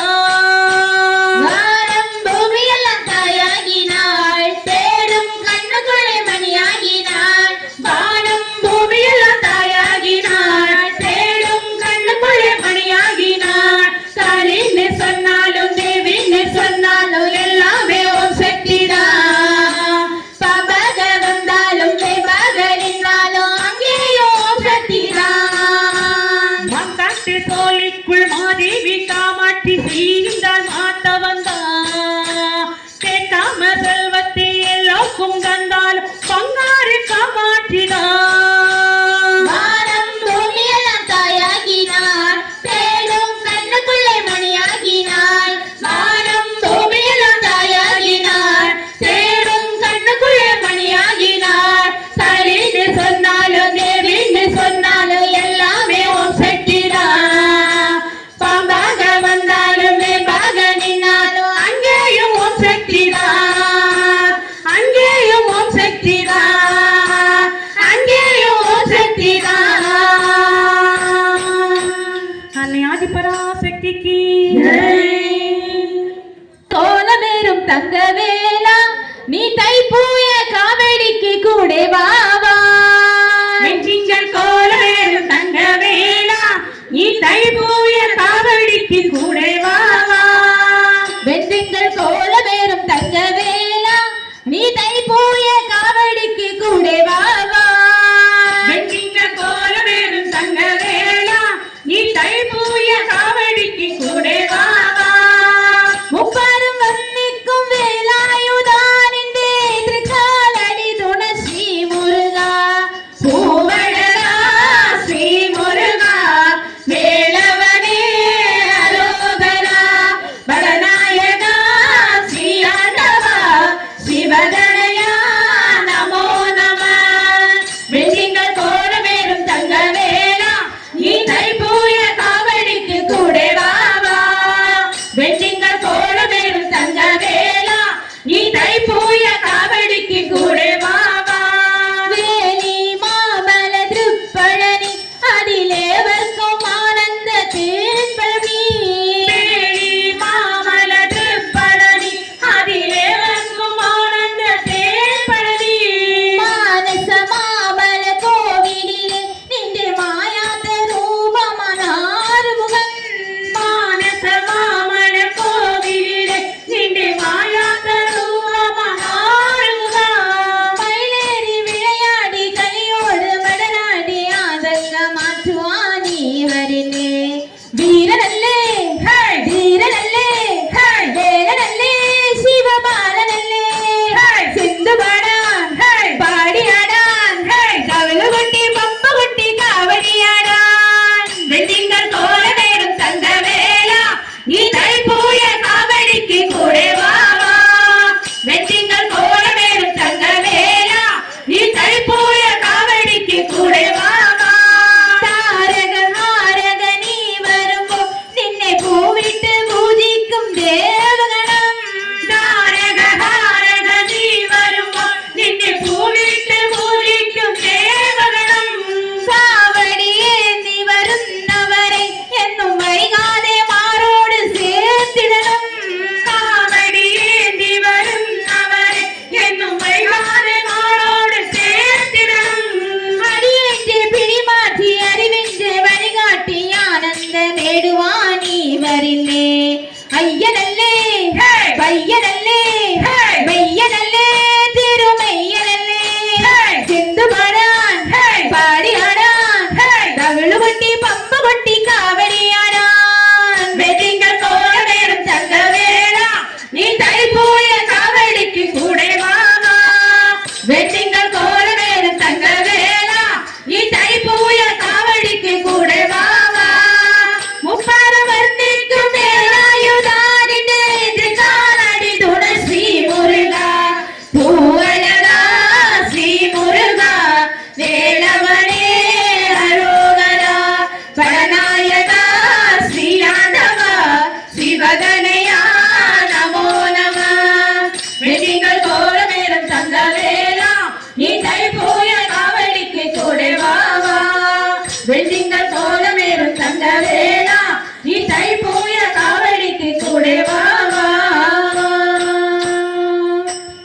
வானம் பூமியெல்லாம் தாயாகினாள் தேடும் கண்ணுக்குள்ளே மணியாகினாள் வானம் பூமியெல்லாம் தாயாகினாள் தேடும் கண்ணுக்குள்ளே மணியாகினாள் காளின்னு சொன்னாலும் தேவின்னு சொன்னாலும் எல்லாமே ஓம் சக்திதான் பாம்பாக வந்தாலும் பிம்பாக நின்னாலும் அங்கேயும் ஓம் சக்திதான் மங்காட்டு தோழிக்குள் மாதேவி காமாட்சி செய்தால் மாத்த வந்தா கேட்காம செல்வத்தை எல்லோருக்கும் தந்தாலும் பங்காறு காமாட்சிதான் வானம் பூமியெல்லாம் தாயாகினாள் தேடும் கண்ணுக்குள்ளே மணியாகினாள் வானம் பூமியெல்லாம் தாயாகினாள் தேடும் கண்ணுக்குள்ளே மணியாகினாள் காளின்னு சொன்னாலும் தேவின்னு சொன்னாலும் எல்லாமே ஓம் சக்திதான் பாம்பாக வந்தாலும் பிம்பாக நின்னாலும் அங்கேயும் ஓம் சக்திதான் அங்கேயும் ஓம் சக்திதான் அங்கேயும் ஓம் சக்திதான் அன்னை ஆதிபராசக்திக்கு கோலமேரும் தங்கவேலா நீ தைப்பூய காவடிக்கு கூட வாவா வெற்றிங்கள் கோலமேரும் தங்கவேலா நீ தைப்பூய காவடிக்கு கூட வாவா வெற்றிங்கள் கோலமேரும் தங்கவேலா நீ தைப்பூய காவடிக்கு கூட வாவா வெற்றிங்கள் கோலமேரும் தங்கவேலா நீ தைப்பூய காவடிக்கு கூட வாவா முப்பாரும் வன்னிக்கும் வேலாயுதானிந்தே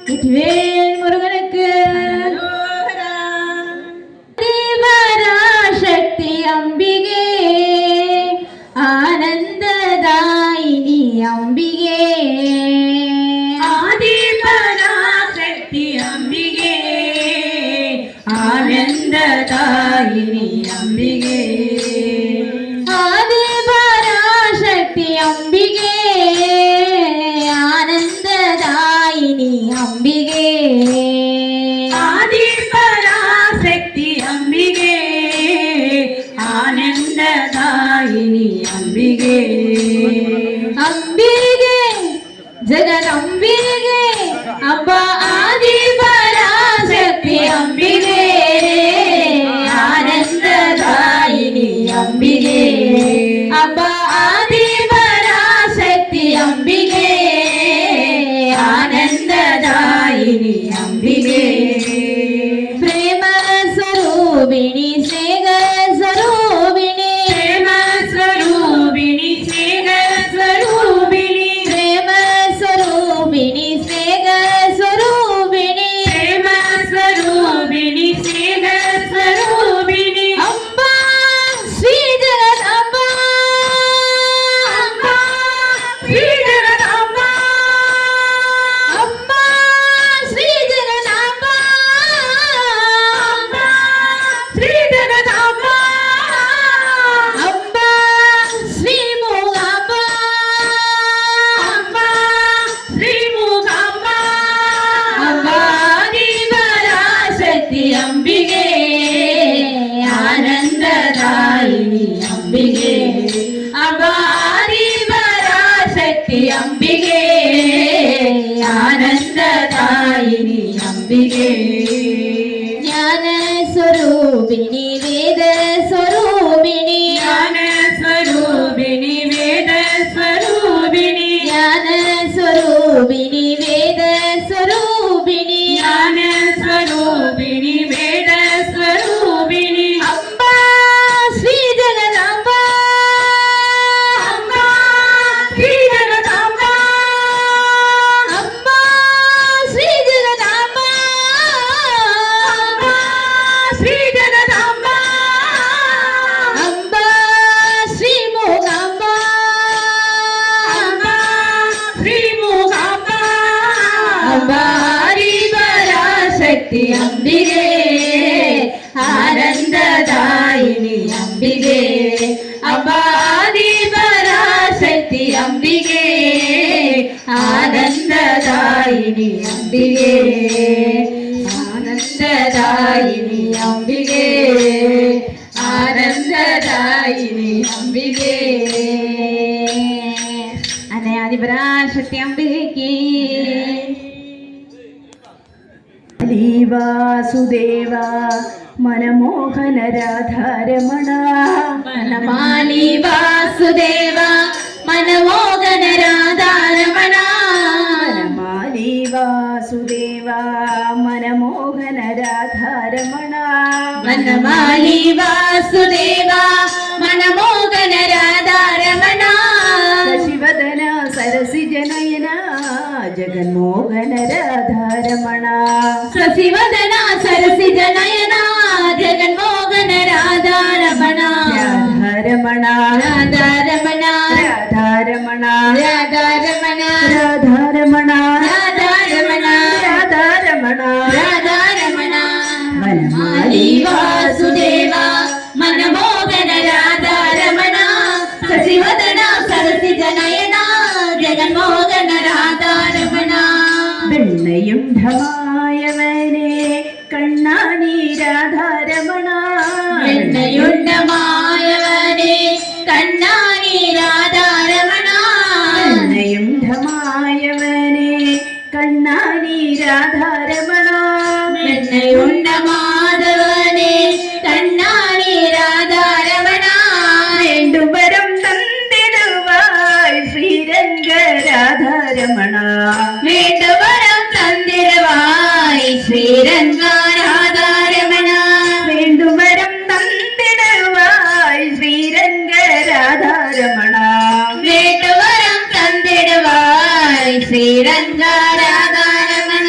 வெற்றிவேல் முருகனுக்கு பராசக்தி அம்பிகே ஆனந்ததாயினி அம்பிகே ஆதிபராசக்தி அம்பிகே ஆனந்ததாயினி அம்பிகே ஆதிபராசக்தி அம்பிகே ஆனந்ததாயினி அம்பிகே ஆதிபராசக்தி அம்பிகே ஆனந்ததாயினி அம்பிகே அம்பிகே ஜெகதம்பிகே அம்பா ஆதிபராசக்தி அம்பிகே ஆனந்ததாயினி அம்பிகே அம்பா ஆதிபராசக்தி அம்பிகே ஆனந்ததாயினி அம்பிகே பிரேம ಸ್ವರೂಪಿಣಿ ಸ್ನೇಹ ಸ್ವರೂಪಿಣಿ ಪ್ರೇಮ ಸ್ವರೂಪಿಣಿ ಸ್ನೇಹ ಸ್ವರೂಪಿಣಿ ಪ್ರೇಮ ಸ್ವರೂಪಿಣಿ ಸ್ನೇಹ ಸ್ವರೂಪಿಣಿ ಪ್ರೇಮ ಸ್ವರೂಪಿಣಿ ಸ್ನೇಹ ಸ್ವರೂಪಿಣಿ ಅಂಬಾ ಶ್ರೀ ಜಗದಾಂಬ ಅಂಬಾ ಶ್ರೀ ಜಗದಾಂಬ ಅಂಬಾ ಶ್ರೀ ಜಗದಾಂಬ ಅಂಬಾ ಶ್ರೀ ಜಗದಾಂಬ ಅಂಬಾ ಶ್ರೀ ಮೂಗಾಂಬ ಅಂಬಾ ಶ್ರೀ ಮೂಕಾಂಬ ಅಂಬಾದಿಪರಾಶಕ್ತಿ ಅಂಬಿಗೆ ಆನಂದದಾಯಿನಿ ಅಂಬಿಗೆ ಅಂಬಾದಿಪರಾಶಕ್ತಿ ಅಂಬಿಗೆ ಆನಂದದಾಯಿನಿ ಅಂಬಿಗೆ ಜ್ಞಾನ ಸ್ವರೂಪಿಣಿ ವೇದ ಸ್ವರೂಪಿಣಿ ಜ್ಞಾನ ಸ್ವರೂಪಿಣಿ ವೇದ ಸ್ವರೂಪಿಣಿ ಜ್ಞಾನ ಸ್ವರೂಪಿಣಿ ವೇದ ಸ್ವರೂಪಿಣಿ ಜ್ಞಾನ ಸ್ವರೂಪಿಣಿ ವೇದ ಸ್ವರೂಪಿಣಿ ಅಂಬಾ ಶ್ರೀ ಜಗದಾಂಬ ಅಂಬಾ ಶ್ರೀ ಜಗದಾಂಬ ಅಂಬಾ ಶ್ರೀ ಜಗದಾಂಬ ಅಂಬಾ ಶ್ರೀ ಜಗದಾಂಬ ಅಂಬಾ ಶ್ರೀ ಮೂಗಾಂಬ ಅಂಬಾ ಶ್ರೀ ಮೂಕಾಂಬ ಅಂಬಾದಿಪರಾಶಕ್ತಿ ಅಂಬಿಗೆ ಆನಂದದಾಯಿನಿ ಅಂಬಿಗೆ ಅಂಬಾದಿಪರಾಶಕ್ತಿ ಅಂಬಿಗೆ ಆನಂದದಾಯಿನಿ ಅಂಬಿಗೆ ಆನಂದದಾಯಿನಿ ಅಂಬಿಗೆ ಆನಂದದಾಯಿನಿ ಅಂಬಿಗೆ ಅನಯಾದಿಪರಾಶಕ್ತಿ ಅಂಬಿಗೆ ವಾಸುದೇವ ಮನಮೋಹನ ರಾಧಾರಮಣ ವನಮಾಲಿ ವಾಸುದೇವ ಮನಮೋಹನ ರಾಧಾರಮಣ ವನಮಾಲಿ ವಾಸುದೇವ ಮನಮೋಹನ ರಾಧಾರಮಣ ವನಮಾಲಿ ವಾಸುದೇವ ಮನಮೋಹನ ರಾಧಾರಮಣ ಶಶಿವದನ ಸರಸಿಜ ನಯನ ಜಗನ್ಮೋಹನ ರಾಧಾರಮಣ ಸಸಿವದನ ಸರಸಿಜ ನಯನ ಜಗನ್ಮೋಹನ ರಾಧಾರಮಣ ರಾಧಾರಮಣ ರಾಧಾರಮಣ ರಾಧಾರಮಣ ರಾಧಾರಮಣ ರಾಧಾರಮಣ ರಾಧಾರಮಣ ರಾಧಾರಮಣ ರಾಧಾರಮಣ ವನಮಾಲಿ ವಾಸುದೇವ ಮನಮೋಹನ ರಾಧಾರಮಣ ಸಚಿವದನ ಸರಸಿಜ ನಯನ ಜಗನ್ಮೋಹನ ರಾಧಾರಮಣ വെണ്ണയുണ്ഠമായവനെ കണ്ണാനി രാധാരമണ വെണ്ണയുണ്ടമായവനെ കണ്ണാനി രാധാരമണ വെണ്ണയുണ്ഠമായവനെ കണ്ണാനി രാധാരമണ വെണ്ണയുണ്ടമാധവനെ കണ്ണാനി രാധാരമണ വേണ്ടുവരം തന്നിടുവായി ശ്രീരംഗ രാധാരമണ വേണ്ടുവരം തന്നിടുവായി ശ്രീരംഗ രാധാരമണ വേണ്ടുവരം തന്നിടുവായി ശ്രീരംഗ രാധാരമണ വേണ്ടുവരം തന്നിടുവായി ശ്രീരംഗ രാധാരമണ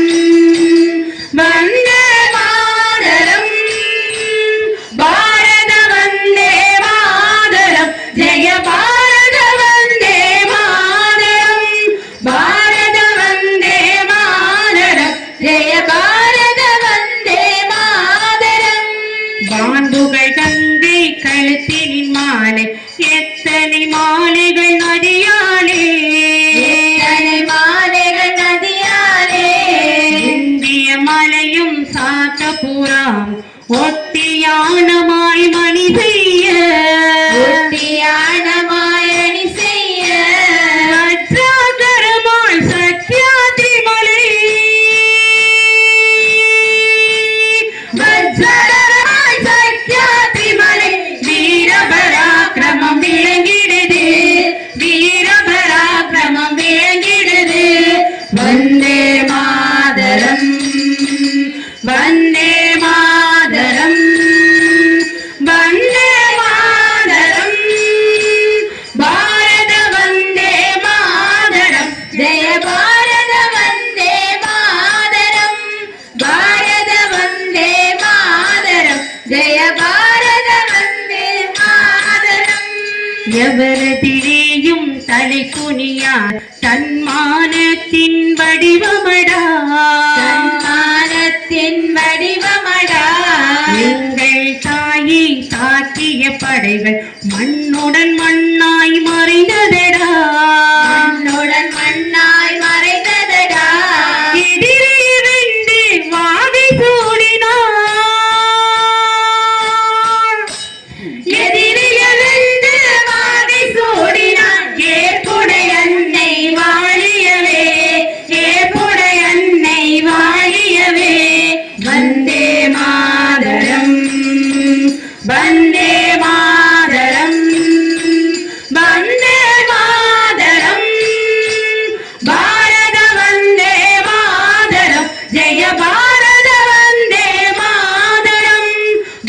எவரதிலேயும் தலை குனியார் தன்மானத்தின் வடிவமடா, தன்மானத்தின் வடிவமடா. எங்கள் தாயை தாக்கிய படைகள் மண்ணுடன் மண்ணாய் மறைந்ததடா, மண்ணுடன் மண்ணாய் மறைந்ததடா. எதிரே வென்று வாகை சூடினார், எதிரியை வென்று வாகை சூடினான். ஏற்புடை அன்னை வாழியவே, ஏற்புடை அன்னை வாழியவே. வந்தே மாதரம், வந்தே மாதரம், வந்தே மாதரம். பாரத வந்தே மாதரம், ஜெய பாரத வந்தே மாதரம்.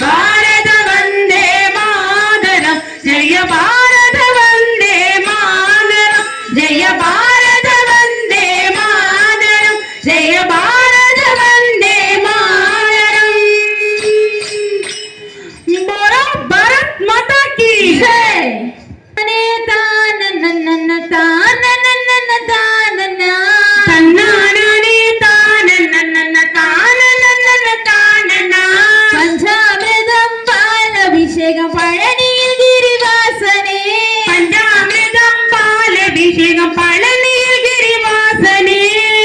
பாரத வந்தே மாதரம், ஜெய பாரத வந்தே மாதரம். ஜெய பாரத வந்தே மாதரம், ஜெய பாரத வந்தே மாதரம். बोलो भारत माता की ஜெய். தானே தானனனன தானனனன தானனா. தன்னானே தானனனன தானனனன தானனா. பஞ்சாமிர்தம் பாலபிஷேகம் பழனியில் கிரிவாசனே. பஞ்சாமிர்தம் பாலபிஷேகம் பழனியில் கிரிவாசனே.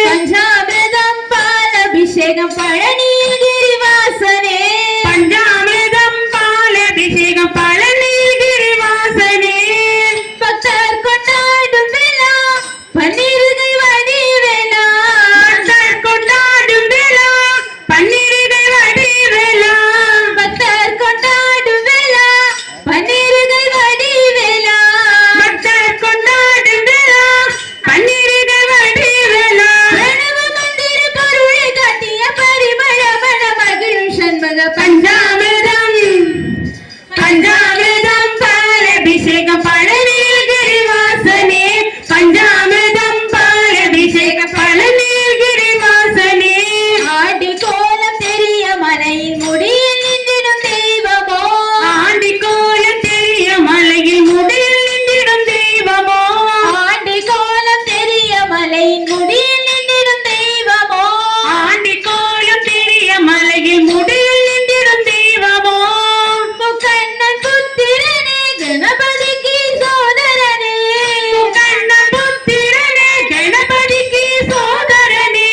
பஞ்சாமிர்தம் பாலபிஷேகம் பழனியில் கிரிவாசனே. பஞ்சாமிர்தம் பாலபிஷேகம் பழனியில் கிரிவாசனே. பக்தர் கொண்டாடும் விழா பன்னிருகை வடிவேலா. பக்தர் கொண்டாடும் விழா பன்னிருகை வடிவேலா. பக்தர் கொண்டாடும் விழா பன்னிருகை வடிவேலா. பக்தர் கொண்டாடும் விழா பன்னிருகை வடிவேலா. பிரணவ மந்திர பொருளை காட்டிய பரிமள மண மகிழும் சண்முக பஞ்சாமிர்தம் பஞ்சாமிர்தம் பாலபிஷேகம் பழனியில் கிரிவாசனே. பஞ்சாமிர்தம் பாலபிஷேகம் பழனியில் கிரிவாசனே. ஆடி கோலம் தெரிய மலையில் முடியில் நின்றிடும் தெய்வமோ. ஆண்டி கோலம் தெரிய மலையில் முடியில் நின்றிடும் தெய்வமோ. ஆடி கோலம் தெரிய மலையின் முடியில் நின்றிடும் தெய்வமோ. ஆண்டி கோலம் தெரிய மலையில் முடியில் நின்றிடும் தெய்வமோ. முக்கண்ணன் புத்திரனே கணபதிக்கு சோதரனே. கண்ணன் புத்திரனே கணபதிக்கு சோதரனே.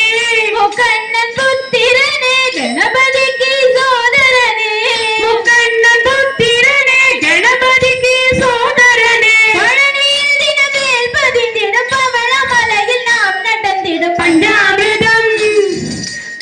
முக்கண்ணன் புத்திரனே கணபதிக்கு சோதரனே. முக்கண்ணன் புத்திரனே கணபதிக்கு சோதரனே. பழனியில் தினமேல் பதிந்திடும் பவள மலையில் நாம் நடந்திடும் பஞ்சாமிர்தம்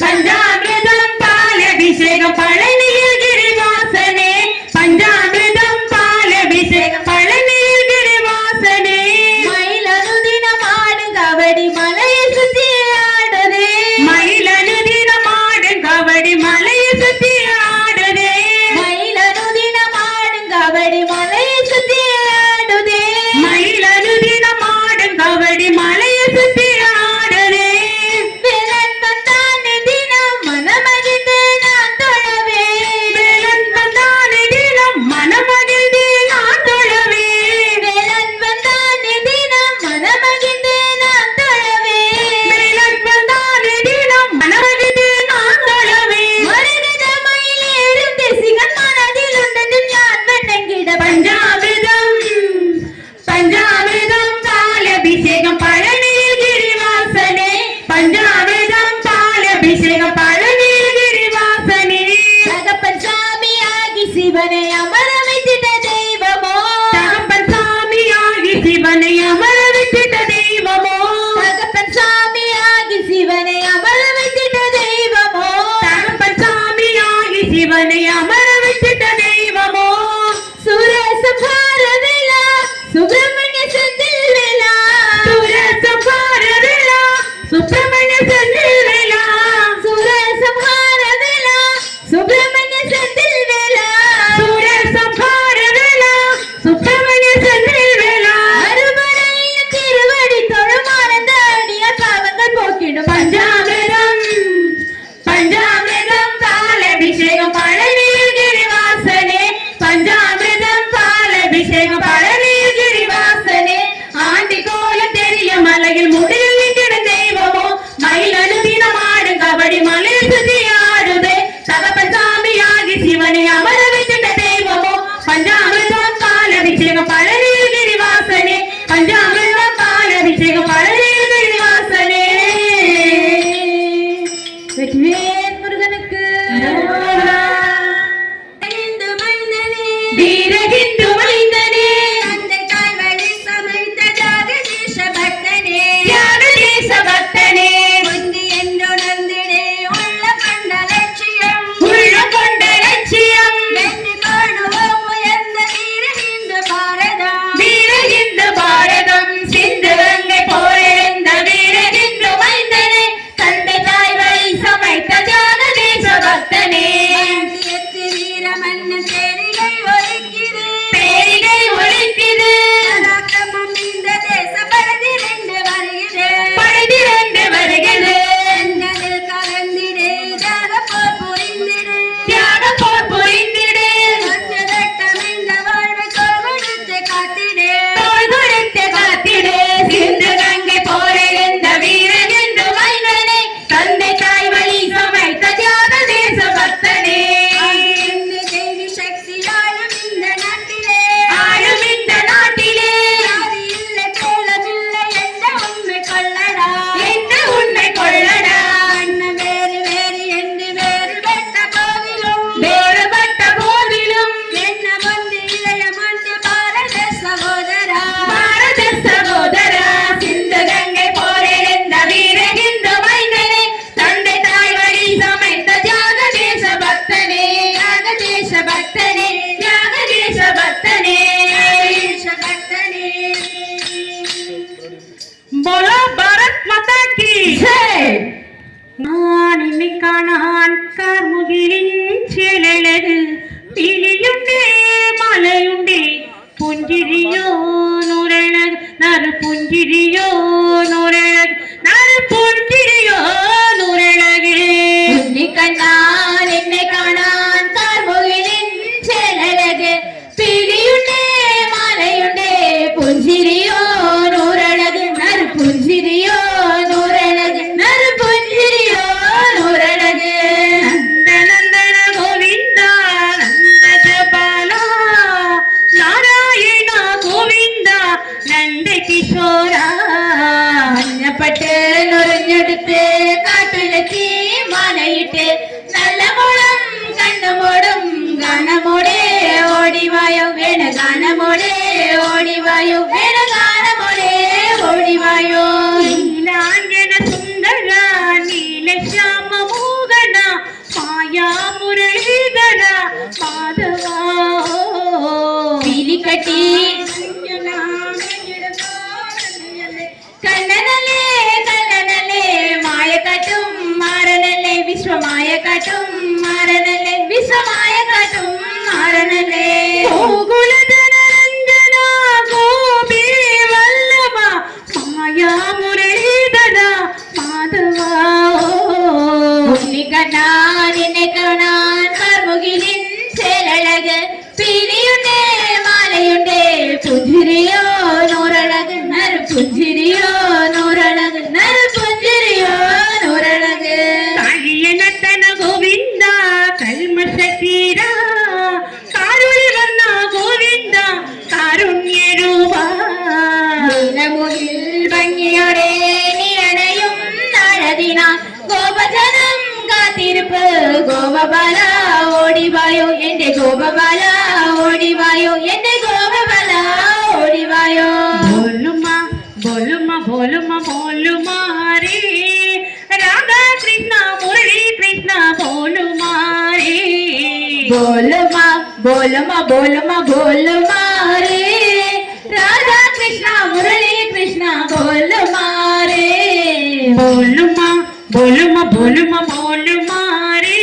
பஞ்சாமிர்தம் பாலபிஷேகம் பழனியில் கிரிவாசனே. பஞ்சாமிர்தம் பாலபிஷேகம் பழனியில் கிரிவாசனே. மயில் அனுதினம் ஆடும் கபடி மலையை சுற்றி ஆடுதே. மயில் அனுதினம் ஆடும் கபடி மலையை சுத்தி ஆடுதே. மயில் அனுதினம் ஆடும் கபடி மலையை சுற்றி ஆடுதே. மயில் அனுதினம் ஆடும் கபடி மலையை சுத்தி ஆடுதே. வேலன் வந்தானே தினம் மனமகிழ்ந்து நான் தொழவே. வேலன் வந்தானே தினம் மனமகிழ்ந்து நான் தொழவே. வேலன் வந்தானே தினம் மனமகிழ்ந்து நான் தொழவே. வேலன் வந்தானே தினம் மனமகிழ்ந்து நான் தொழவே. மரகத மயில் ஏறும் தேசிகன் மனதில் உண்டது ஞான் வணங்கிட பஞ்சாமிர்தம் பஞ்சாமிர்தம் பாலபிஷேகம் பழனியில் கிரிவாசனே. பஞ்சாமிர்தம் பாலபிஷேகம் பழனியில் கிரிவாசனே. தகப்பன் சாமியாகி சிவனை அமர வைத்திட்ட தெய்வமோ. தகப்பன் சாமியாகி சிவனை அமர விட்டிட்ட தெய்வமோ. தகப்பன் சாமியாகி சிவனை அமர வைத்திட்ட தெய்வமோ. தகப்பன் சாமியாகி சிவனை அமர விட்டிட்ட தெய்வமோ. சூரசம்ஹார வேளா சுப்பிரமணிய செந்தில் வேளா. சூரசம்ஹார வேளா சுப்பிரமணிய செந்தில் வேளா. சூரசம்ஹார வேளா சுப்பிரமணிய செந்தில் வேளா. சூரசம்ஹார வேளா சுப்பிரமணிய செந்தில் வேளா. அருமறையின் திருவடி தொழும் ஆனந்த அடியார் பாவங்கள் போக்கிடும் பஞ்சாமிர்தம் பஞ்சாமிர்தம் பாலபிஷேகம் பழனியில் கிரிவாசனே. பஞ்சாமிர்தம் பாலபிஷேகம் பழனியில் बोलो भारत माता की ஜெய். நான் என்னை காணான் கார்முகிலின் சேலழகு பிலியுண்டே மலையுண்டே புஞ்சிரியோ நூறழகு நறு புஞ்சிரியோ நூறழகு நறு புஞ்சிரியோ நூறழகு உன்னை கண்டான் என்னை காணான் கார்முகிலின் சேலழகு பிலியுண்டே மாலையுண்டே புஞ்சிரியோ நூறழகு நறு புஞ்சிரியோ நூறழகு நறு புஞ்சிரியோ நூறழகு நந்தநந்தன கோவிந்தா நந்த ஜபாலா நாராயணா கோவிந்தா நந்த கிஷோரா മഞ്ഞപ്പട്ട് നുറഞ്ഞെടുത്ത് കാട്ടിലെത്തി മാലയിട്ട് നല്ല മോളം കണ്ണുമോടും ഗാനമോടെ ഓടിവായോ വേണ ഗാനമോടെ ഓടിവായോ വേണ ഗാനമോടെ ഓടിവായോ നീലാഞ്ജന സുന്ദര നീലശ്യാമ മോഹന മായാ മുരളീധര മാധവാ പീലിക്കട്ടി കണ്ണനല്ലേ കണ്ണനല്ലേ മായക്കാട്ടും മാറനല്ലേ വിശ്വമായക്കാട്ടും മാറനല്ലേ വിശ്വമായക്കാട്ടും മാറനല്ലേ ഗോകുലധനരഞ്ജന ഗോപി വല്ലഭ മായാ മുരളീധര മാധവാ ഉണ്ണിക്കണ്ണാൻ എന്നെ കാണാൻ കാർമുകിലിൻ ചേലഴക് പീലിയുണ്ടേ മാലയുണ്ടേ പുഞ്ചിരിയോ നൂറഴക് നറ് പുഞ്ചിരിയോ നൂറഴക് നറ് പുഞ്ചിരിയോ നൂറഴക് കാഴിയനത്തന ഗോവിന്ദ കൽമഷതീര കാരുളി വന്ന ഗോവിന്ദ കാരുണ്യരൂപ നീലമുകിൽ ഭംഗിയോടെ നീണയും നാഴതിനാൽ ഗോപജനം കാത്തിരിപ്പ് ഗോപബാല ഓടിവായോ എന്റെ ഗോപബാല ഓടിവായോ എന്റെ ഗോപബാല ഓടിവായോ बोलुमा बोलुमा बोलुमा बोलुमा रे राधा कृष्ण मुरली कृष्ण बोलुमा रे बोलमा बोलमा बोलमा बोलमा रे राधा कृष्ण मुरली कृष्ण बोलमा रे बोलुमा बोलुमा बोलुमा बोलुमा रे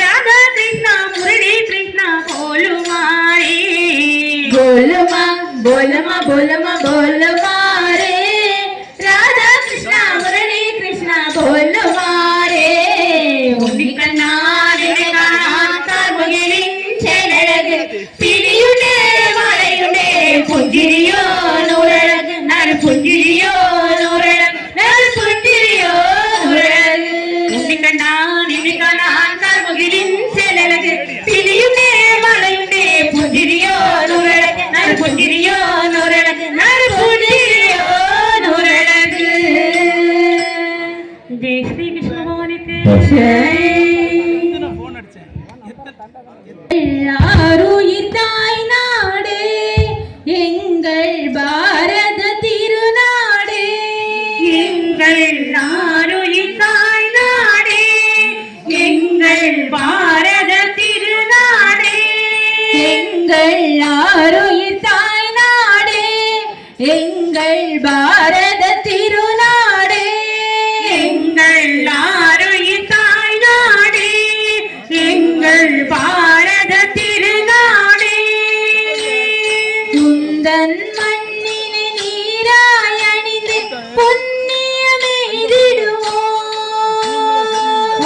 राधा कृष्ण मुरली कृष्ण बोलुमा रे बोलमा बोलमा बोलमा बोलमा रे राधा कृष्ण मुरली कृष्ण बोलमा रे ഉണ്ണിക്കണ്ണാൻ എന്നെ കാണാൻ കാർമുകിലിൻ ചേലഴക് പിടിയുണ്ടേ മാലയുണ്ടേ പുഞ്ചിരിയോ നൂറഴക് നറ് പുഞ്ചിരിയോ നൂറഴക് നറ് പുഞ്ചിരിയോ നൂറഴക് ഉണ്ണിക്കണ്ണാൻ ഇണിക്കണ്ണാൻ കാർമുകിലിൻ ചേലഴക് പിലിയുണ്ടേ മലയുണ്ടേ പുഞ്ചിരിയോ നൂറഴക് നറ് പുഞ്ചിരിയോ നൂറഴക് നറ് പുഞ്ചിരിയോ നൂറഴക് ജയ് ശ്രീ കൃഷ്ണ ഭഗവാനിക്ക് எல்லாருயிர் தாய் நாடு எங்கள் பாரத திருநாடு எங்கள் நாருயிர் தாய் நாடே எங்கள் பாரத திருநாடே எங்கள் ஆருயிர் தாய் நாடு எங்கள் பாரத திருநாடு எங்கள் நாருயிர் தாய் நாடே எங்கள் பாரத திருநாடே குந்தன் மண்ணிலே நீராய் அணிந்து புண்ணியமெய்திடுவோம்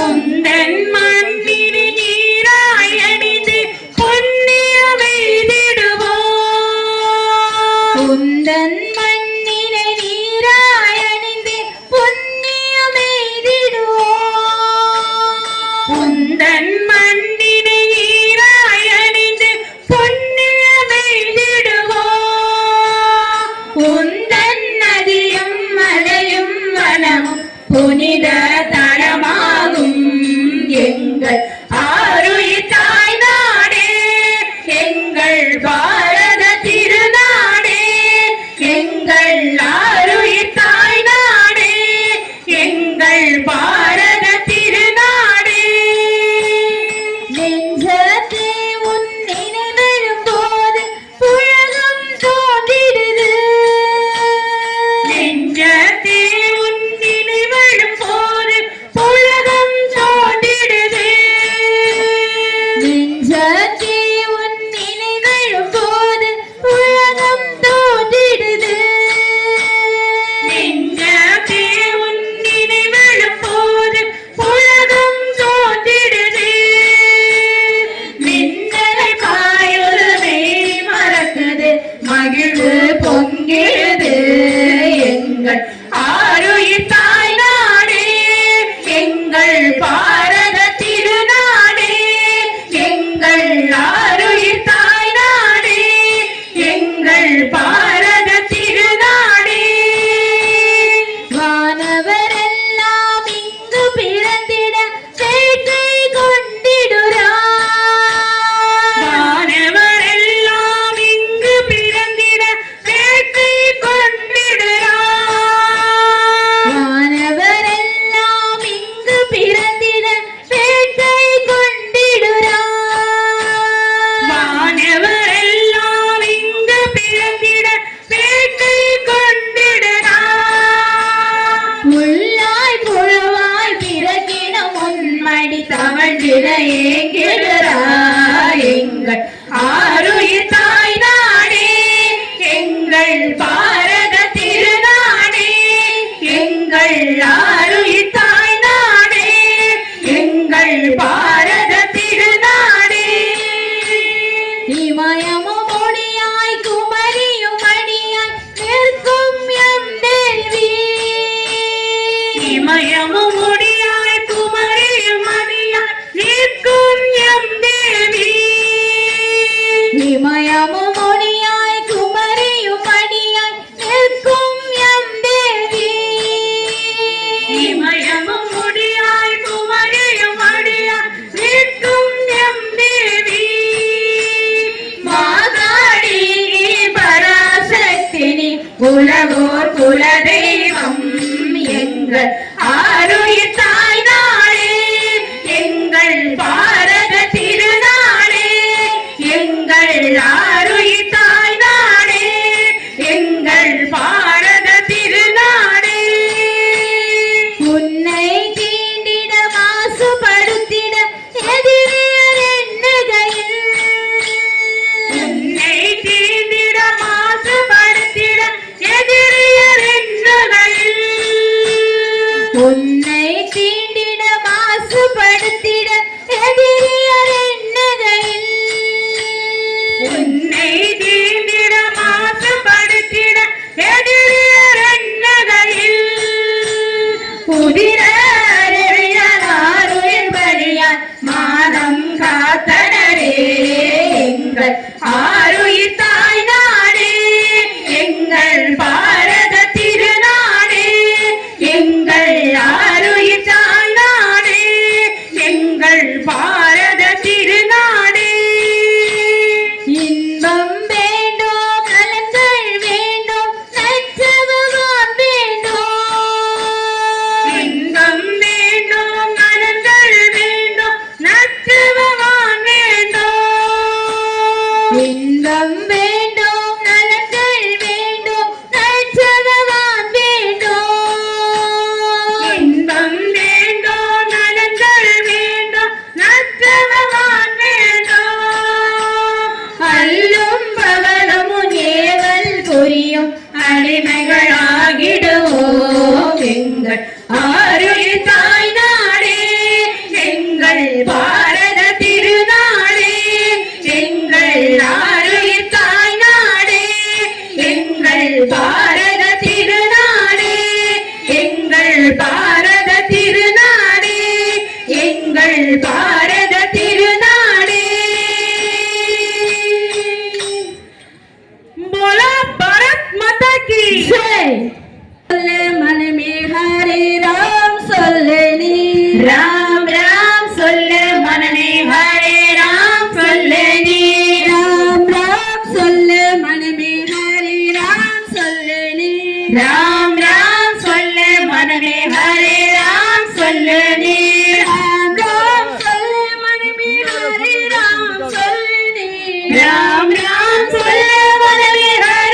உந்தன் மண்ணில் நீராய் அணிந்து புண்ணியமெய்திடுவோம் குந்தன் மண்ணிலே நீராய் அணிந்து புண்ணியமெய்திடுவோம் உந்தன் மண்ணினை நீராய் அணிந்து புண்ணியமெய்திடுவோம் உந்தன் நதியும் மலையும் வனமும் புனித தலமாகும் எங்கள் ஆருயிர் தாய் நாடே எங்கள் பாரத திருநாடே எங்கள் ஆருயிர் தாய் நாடே எங்கள் பாரத திருநாடே நெஞ்சத்தே உன் நினைவெழும் போது உலகம் தோன்றிடுது நெஞ்ச பாரத திருநாடே எங்கள் ஆருயிர் தாய் நாடே எங்கள் பாரத திருநாடே இமயமும் முடியாய் குமரியும் மணியாய் நிற்கும் எம் தேவி இமயமும் முடியாய் குமரியும் மணியாய் நிற்கும் எம் தேவி இமயமும் முடியாய் குமரியும் மணியாய் நிற்கும் எம் தேவி இமயமும் முடியாய் குமரியும் மணியாய் நிற்கும் எம் தேவி மாதாடி பராசக்தினி உலகோர் குலதெய்வம் எங்கள் ஆருயிர் தாய் நாடே எங்கள் பாரத திருநாடே எங்கள் ஆருயிர் தாய் நாடே எங்கள் பாரத திருநாடே உன்னை தீண்டிட மாசுபடுத்திட எதிரியர் எண்ணுகையில் உன்னை தீண்டிட மாசுபடுத்திட எதிரியர் எண்ணுகையில் உன்னை தீண்டிட மாசுபடுத்திட எதிரியர் எண்ணுகையில் உன்னை தீண்டிட மாசுபடுத்திட எதிரியர் எண்ணுகையில் உதிரறியாருயிர் பலியார் மானம் காத்தனரே எங்கள் ஆருயிர் தாய் நாடே எங்கள் பாரத திருநாடே எங்கள் ஆருயிர் தாய் நாடே எங்கள் பாரத திருநாடே இன்பம் வேண்டும் நலங்கள் வேண்டும் நற்றவம் வேண்டும் இன்பம் வேண்டும் நலன்கள் வேண்டும் நற்றுவமான் வேண்டும் இன்பம் வேண்டும் நலங்கள் வேண்டும் நற்றவம் வேண்டும் இன்பம் வேண்டும் நலன்கள் வேண்டும் நற்றுவமான் வேண்டும் அல்லும் பகலும் ஏவல் புரியும் அடிமைகளாகிடுவோம் எங்கள் ஆருயிர் தாய் நாடே எங்கள் பாரத திருநாடே எங்கள் ஆருயிர் தாய் நாடே எங்கள் பாரத திருநாடே எங்கள் பாரத திருநாடே எங்கள் பாரத திருநாடே बोला भारत माता की ஜெய். சொல்ல மனமே ஹரே ராம் சொல்ல நீ राम राम சொல்லு மனமே ஹரே ராம் சொல்லு நீ ராம் ராம் சொல்ல மனமே ஹரே ராம் சொல்ல நீ ராம் ராம் சொல்லு மனமே ஹரே ராம் சொல்லு நீ ராம் ராம் சொல்ல மனமே ஹரே ராம் சொல்ல நீ ராம் ராம் சொல்லு மனமே ஹரே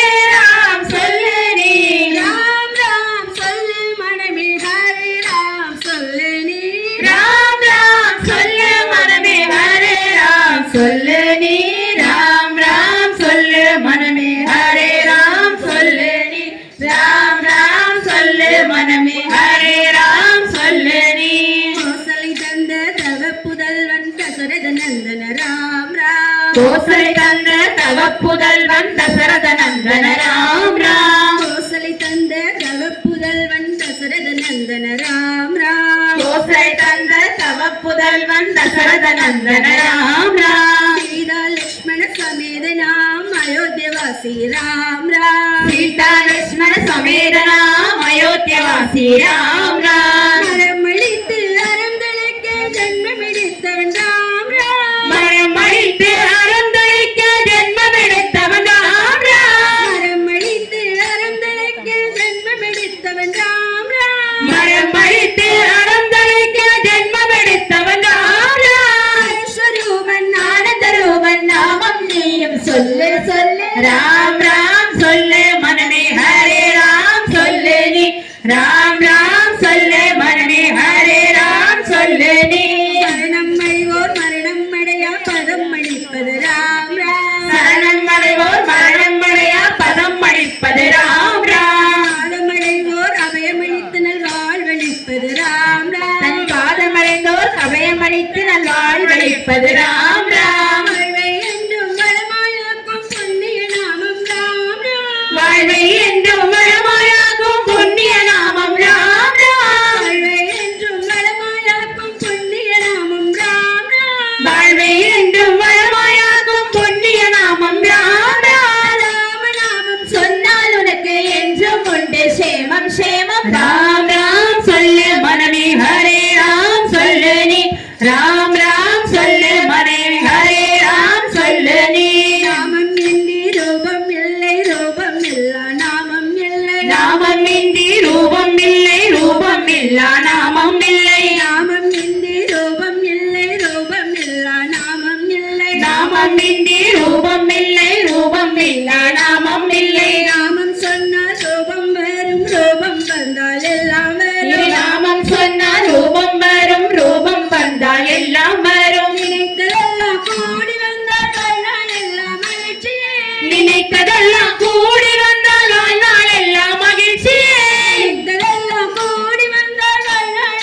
ராம் சொல்லு நீ ராம் ராம் சொல்ல மனமே ஹரே ராம் சொல்ல நீ ராம் ராம் சொல்லு மனமே ஹரே ராம் சொல்லு நீ ராம் ராம் சொல்லு மனமே ஹரே ராம் சொல்லு நீ ராம் ராம் சொல்லு மனமே ஹரே ராம் சொல்லு நீ கோசலை தந்த தவப்புதல்வன் தசரத நந்தன ராம் ராம் கோசலை தந்த தவப்புதல்வன் தசரத நந்தன ராம் ராம் கோசலை தந்த தவப்புதல்வன் தசரத நந்தன ராம் ராம் கோசலை தந்த தவப்புதல்வன் தசரத நந்தன ராம் ராம் சீதா லக்ஷ்மண சமேத நாம் அயோத்தியவாசி ராம் ராம் சீதா லக்ஷ்மண சமேத ராம் அயோத்தியவாசி ராம் ராம் மரமளித்து அறந்தழைக்க ஜன்மமெடுத்தவன் ராம் ராம் மரம் அழித்து அறந்தழைக்க ஜென்மமெடுத்தவன் ராம் ராம் மரமளித்து அறந்தழைக்க ஜன்மமெடுத்தவன் ராம் ராம் மரம் அழித்து அறந்தழைக்க ஜென்மமெடுத்தவன் ராம் ராம் ஸ்வரூபன் ஆனந்தரூபன் நாமம் நீயும் சொல்லு சொல்லு ராம் ராம் சொல்லு மனமே ஹரே ராம் சொல்லு நீ ராம் ராம் சொல்லு மனமே ஹரே ராம் சொல்லு நீ மரணம் அடைவோர் மரணம் அடையா பதம் அளிப்பது ராம் ராம் சரணம் அடைவோர் மரணம் அடையா பதம் அளிப்பது க்ஷேமம் ராம் ராம் சொல்லு மனமே ஹரே ராம் சொல்லு நீ ராம் ராம் சொல்லு மனமே ஹரே ராம் சொல்லு நீ நாமம் இன்றி ரூபம் இல்லை ரூபம் இல்லா நாமம் இல்லை நாமம் இன்றி ரூபம் இல்லை ரூபம் இல்லா நாமம் இல்லை நாமம் இன்றி ரூபம் இல்லை ரூபம் இல்லா நாமம் இல்லை நாமம் இன்றி ரூபம் இல்லை ரூபம் இல்லா நாமம் இல்லை நாமம் சொன்னால் ரூபம் வரும் ரூபம் வந்தால் எல்லாம் வரும் நாமம் சொன்னால் ரூபம் வரும் ரூபம் வந்தால் எல்லாம் வரும் நினைத்ததெல்லாம் கூடி வந்தால் வாழ்நாள் எல்லாம் மகிழ்ச்சியே நினைத்ததெல்லாம் கூடி வந்தால் வாழ்நாள் எல்லாம் மகிழ்ச்சியே நினைத்ததெல்லாம் கூடி வந்தால் வாழ்நாள்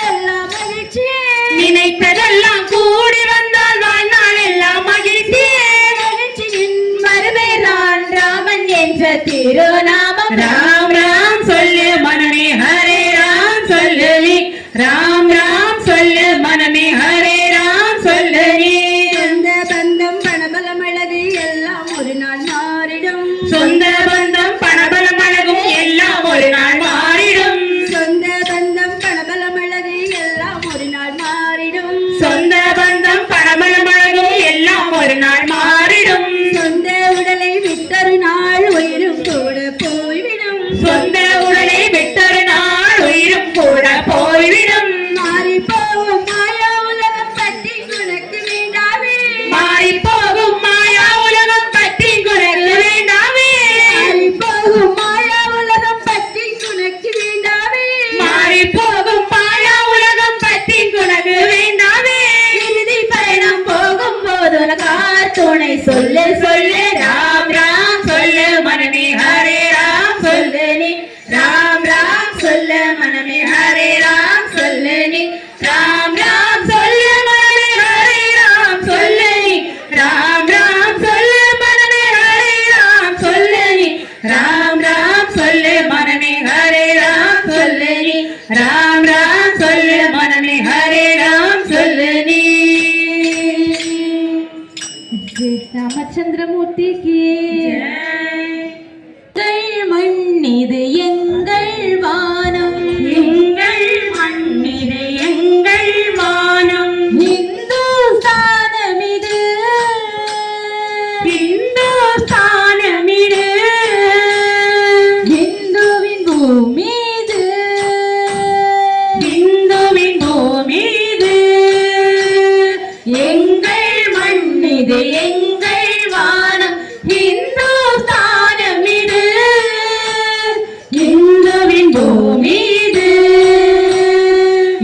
எல்லாம் மகிழ்ச்சியே நினைத்ததெல்லாம் கூடி வந்தால் வாழ்நாள் எல்லாம் மகிழ்ச்சியே மகிழ்ச்சியின் மறுபேரான் ராமன் என்ற திருநாமம் ராம் ராம் சொல்லு மனமே ஹரே ராம் சொல்லு நீ ராம் ராம் சொல்லு மனமே ஹரே ராம் சொல்லு நீ சொந்த பந்தம் பணபலம் அழகு எல்லாம் ஒரு நாள் மாறிடும் சொந்த பந்தம் பணபலம் அழகும் எல்லாம் ஒரு நாள் மாறிடும் சொந்த பந்தம் பணபலம் அழகு எல்லாம் ஒரு நாள் மாறிடும் சொந்த பந்தம் பணபலம் அழகும் எல்லாம் ஒரு நாள் மாறிடும் சொந்த உடலை விட்டொரு நாள் உயிரும் கூட போய்விடும் சொந்த உடலை விட்டொரு நாள் உயிரும் கூட போய்விடும் மாறி போகும் மாயா உலகம் பற்றி உனக்கு வேண்டாமே மாறி போகும் மாயா உலகம் பற்றி குறைக்க வேண்டாமே மாறி போகும் மாயா உலகம் பற்றி உனக்கு வேண்டாமே மாறி போகும் மாயா உலகம் பற்றி குறைக்க வேண்டாமே இறுதி பயணம் போகும் போது உனக்கார் துணை சொல்லு சொல்லு ராம் ராம் சொல்லு மனமே ஹரே ராம் சொல்லு நீ ராம் ராம் சொல்லு மனமே ஹரே ராம் சொல்லு நீ ராம் ராம் சொல்லு மனமே ஹரே ராம் சொல்லு நீ ராம் ராம் சொல்லு மனமே ஹரே ராம் சொல்லு நீ ராம் ராம் சொல்லு மனமே ஹரே ராம் சொல்லு நீ ராம் ராம் சொல்லு மனமே ஹரே ராம் சொல்லு நீ ராமச்சந்திரமூர்த்திக்கு ஜெய் மண்ணிது எங்கள் வானம் எங்கள் மண்ணிது எங்கள் வானம் இந்துஸ்தானமிது இந்துஸ்தானமிடு இந்துவின் பூமிது இந்துவின் பூமிது எங்கள் மண்ணிது எங்கள் வானம் இந்துஸ்தானமிது இந்துவின் பூமிது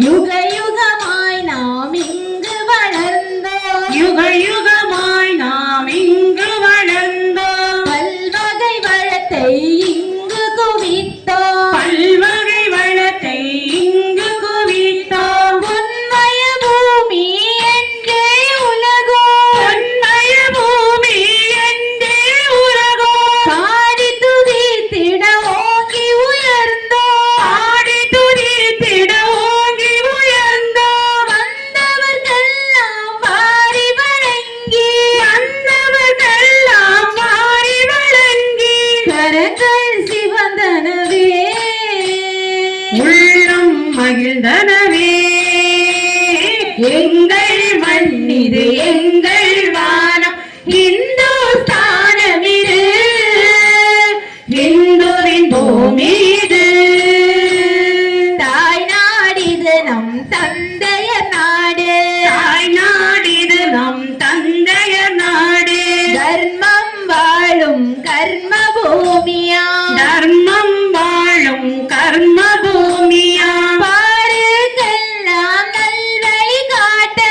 யுக யுகமாய் நாம் இங்கு வளர்ந்தோம் யுக யுகமாய் நாம் இங்கு வளர்ந்தோம் பல்வகை வளத்தை இங்கு குவித்தோம் பல்வகை வளத்தை இங்கு குவித்தோம் உண்மைய பூமி என்றே உலகோ பொன்மய பூமி என்றே உலகோ பாடி துதித்திட ஓங்கி உயர்ந்தோம் ஆடி துதித்திட ஓங்கி உயர்ந்தோம் வந்தவர்க்கெல்லாம் வாரி வழங்கி வந்தவர்க்கெல்லாம் வாரி வழங்கி கரங்கள் சிவந்தனவே உள்ளம் மகிழ்ந்தனவே எங்கள் மண்ணிது எங்கள் வானம் இந்துஸ்தானமிது இந்துவின் பூமிது தாய் நாடிது நம் தந்தைய நாடு தாய் நாடிது நம் தந்தையர் நாடு தர்மம் வாழும் கர்ம பூமியா தர்மம் வாழும் கர்ம பூமியா பாருக்கெல்லாம் நல்வழி காட்ட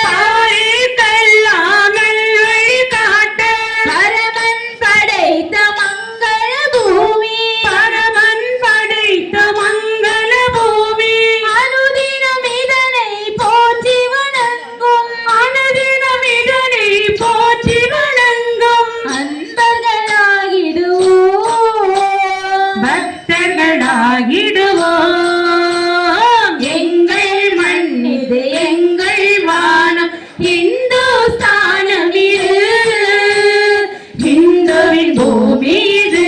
பாருக்கெல்லாம் நல்வழி காட்ட பரமன் படைத்த மங்கள பூமி பரமன் படைத்த மங்கள பூமி அனுதினம் இதனை போற்றி வணங்கும் அனுதினம் இதனை போற்றி வணங்கும் அன்பர்களாகிடுவோம் பக்தர்களாகிடுவோம் எங்கள் மண்ணிது எங்கள் வானம் இந்துஸ்தானமிது இந்துவின் பூமிது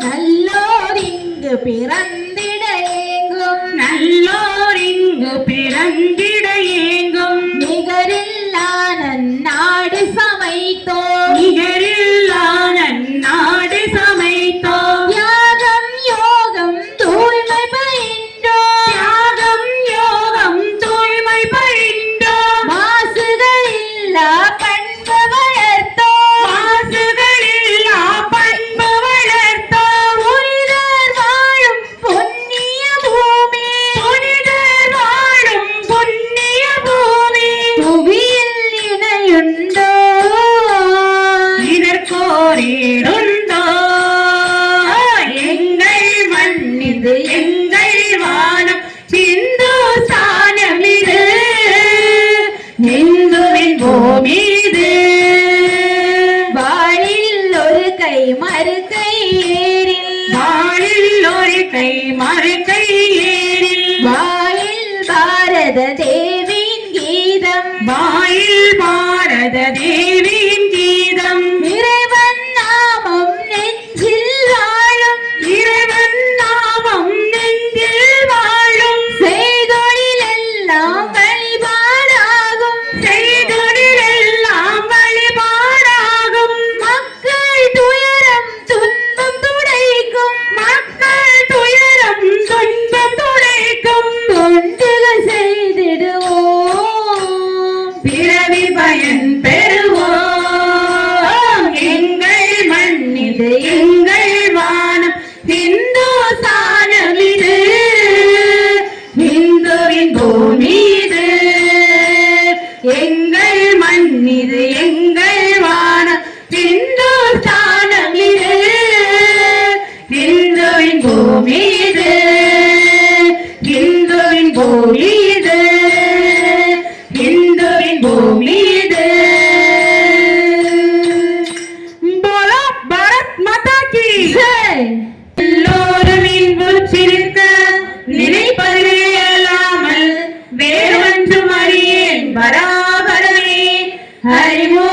நல்லோர் இங்கு பிறந்திட ஏங்கும் நல்லோர் இங்கு பிறந்திட ஏங்கும் நிகரில்லா நன்னாடு சமைத்தோம் நிகரில்லா நன்னாடு சமைத்தோம் தியாகம் யோகம் தூய்மை பயின்றோம் தியாகம் யோகம் தூய்மை பயின்றோம் மாசுகள் இல்லா பண்பு வளர்த்தோம் மாசுகளில்லா பண்பு வளர்த்தோம் புனிதர் வாழும் புண்ணிய பூமி புனிதர் வாழும் புண்ணிய பூமி புவியில் இணையுண்டோ இதற்கோரீடுண்டோ எங்கள் மண்ணிது எங்கள் வானம் சிந்து சானமிது இந்துவின் பூமிது வாழில் ஒரு கை மறு கை ஏறில் வாழில் ஒரு கை மறு கை ஏறில் வாயில் பாரத தேவியின் கீதம் வாயில் பாரத தேவியின் கீதம் இறைவன் நாமம் நெஞ்சில் வாழும் இறைவன் நாமம் நெஞ்சில் வாழும் செய்தொழிலெல்லாம் வழிபாடாகும் செய்தொழிலெல்லாம் வழிபாடாகும் மக்கள் துயரம் துன்பம் துடைக்கும் மக்கள் துயரம் துன்பம் துடைக்கும் தொண்டுகள் செய்திடுவோம் பிறவி பயன் பெறுவோம் எங்கள் மண்ணிது எங்கள் வானம் இந்து சானமிது இந்துவின் பூமிது எங்கள் மண்ணிது எங்கள் வானம் இந்து சானமிது இந்துவின் பூமிது இந்துவின் பூமிது இந்துவின் பூமிது போலோ பாரத் மாதா கி ஜெய். எல்லோரும் இன்பு சிரிக்க நினைப்பது அல்லாமல் வேறொன்றும் அறியேன் பராபரமே ஹரிமோ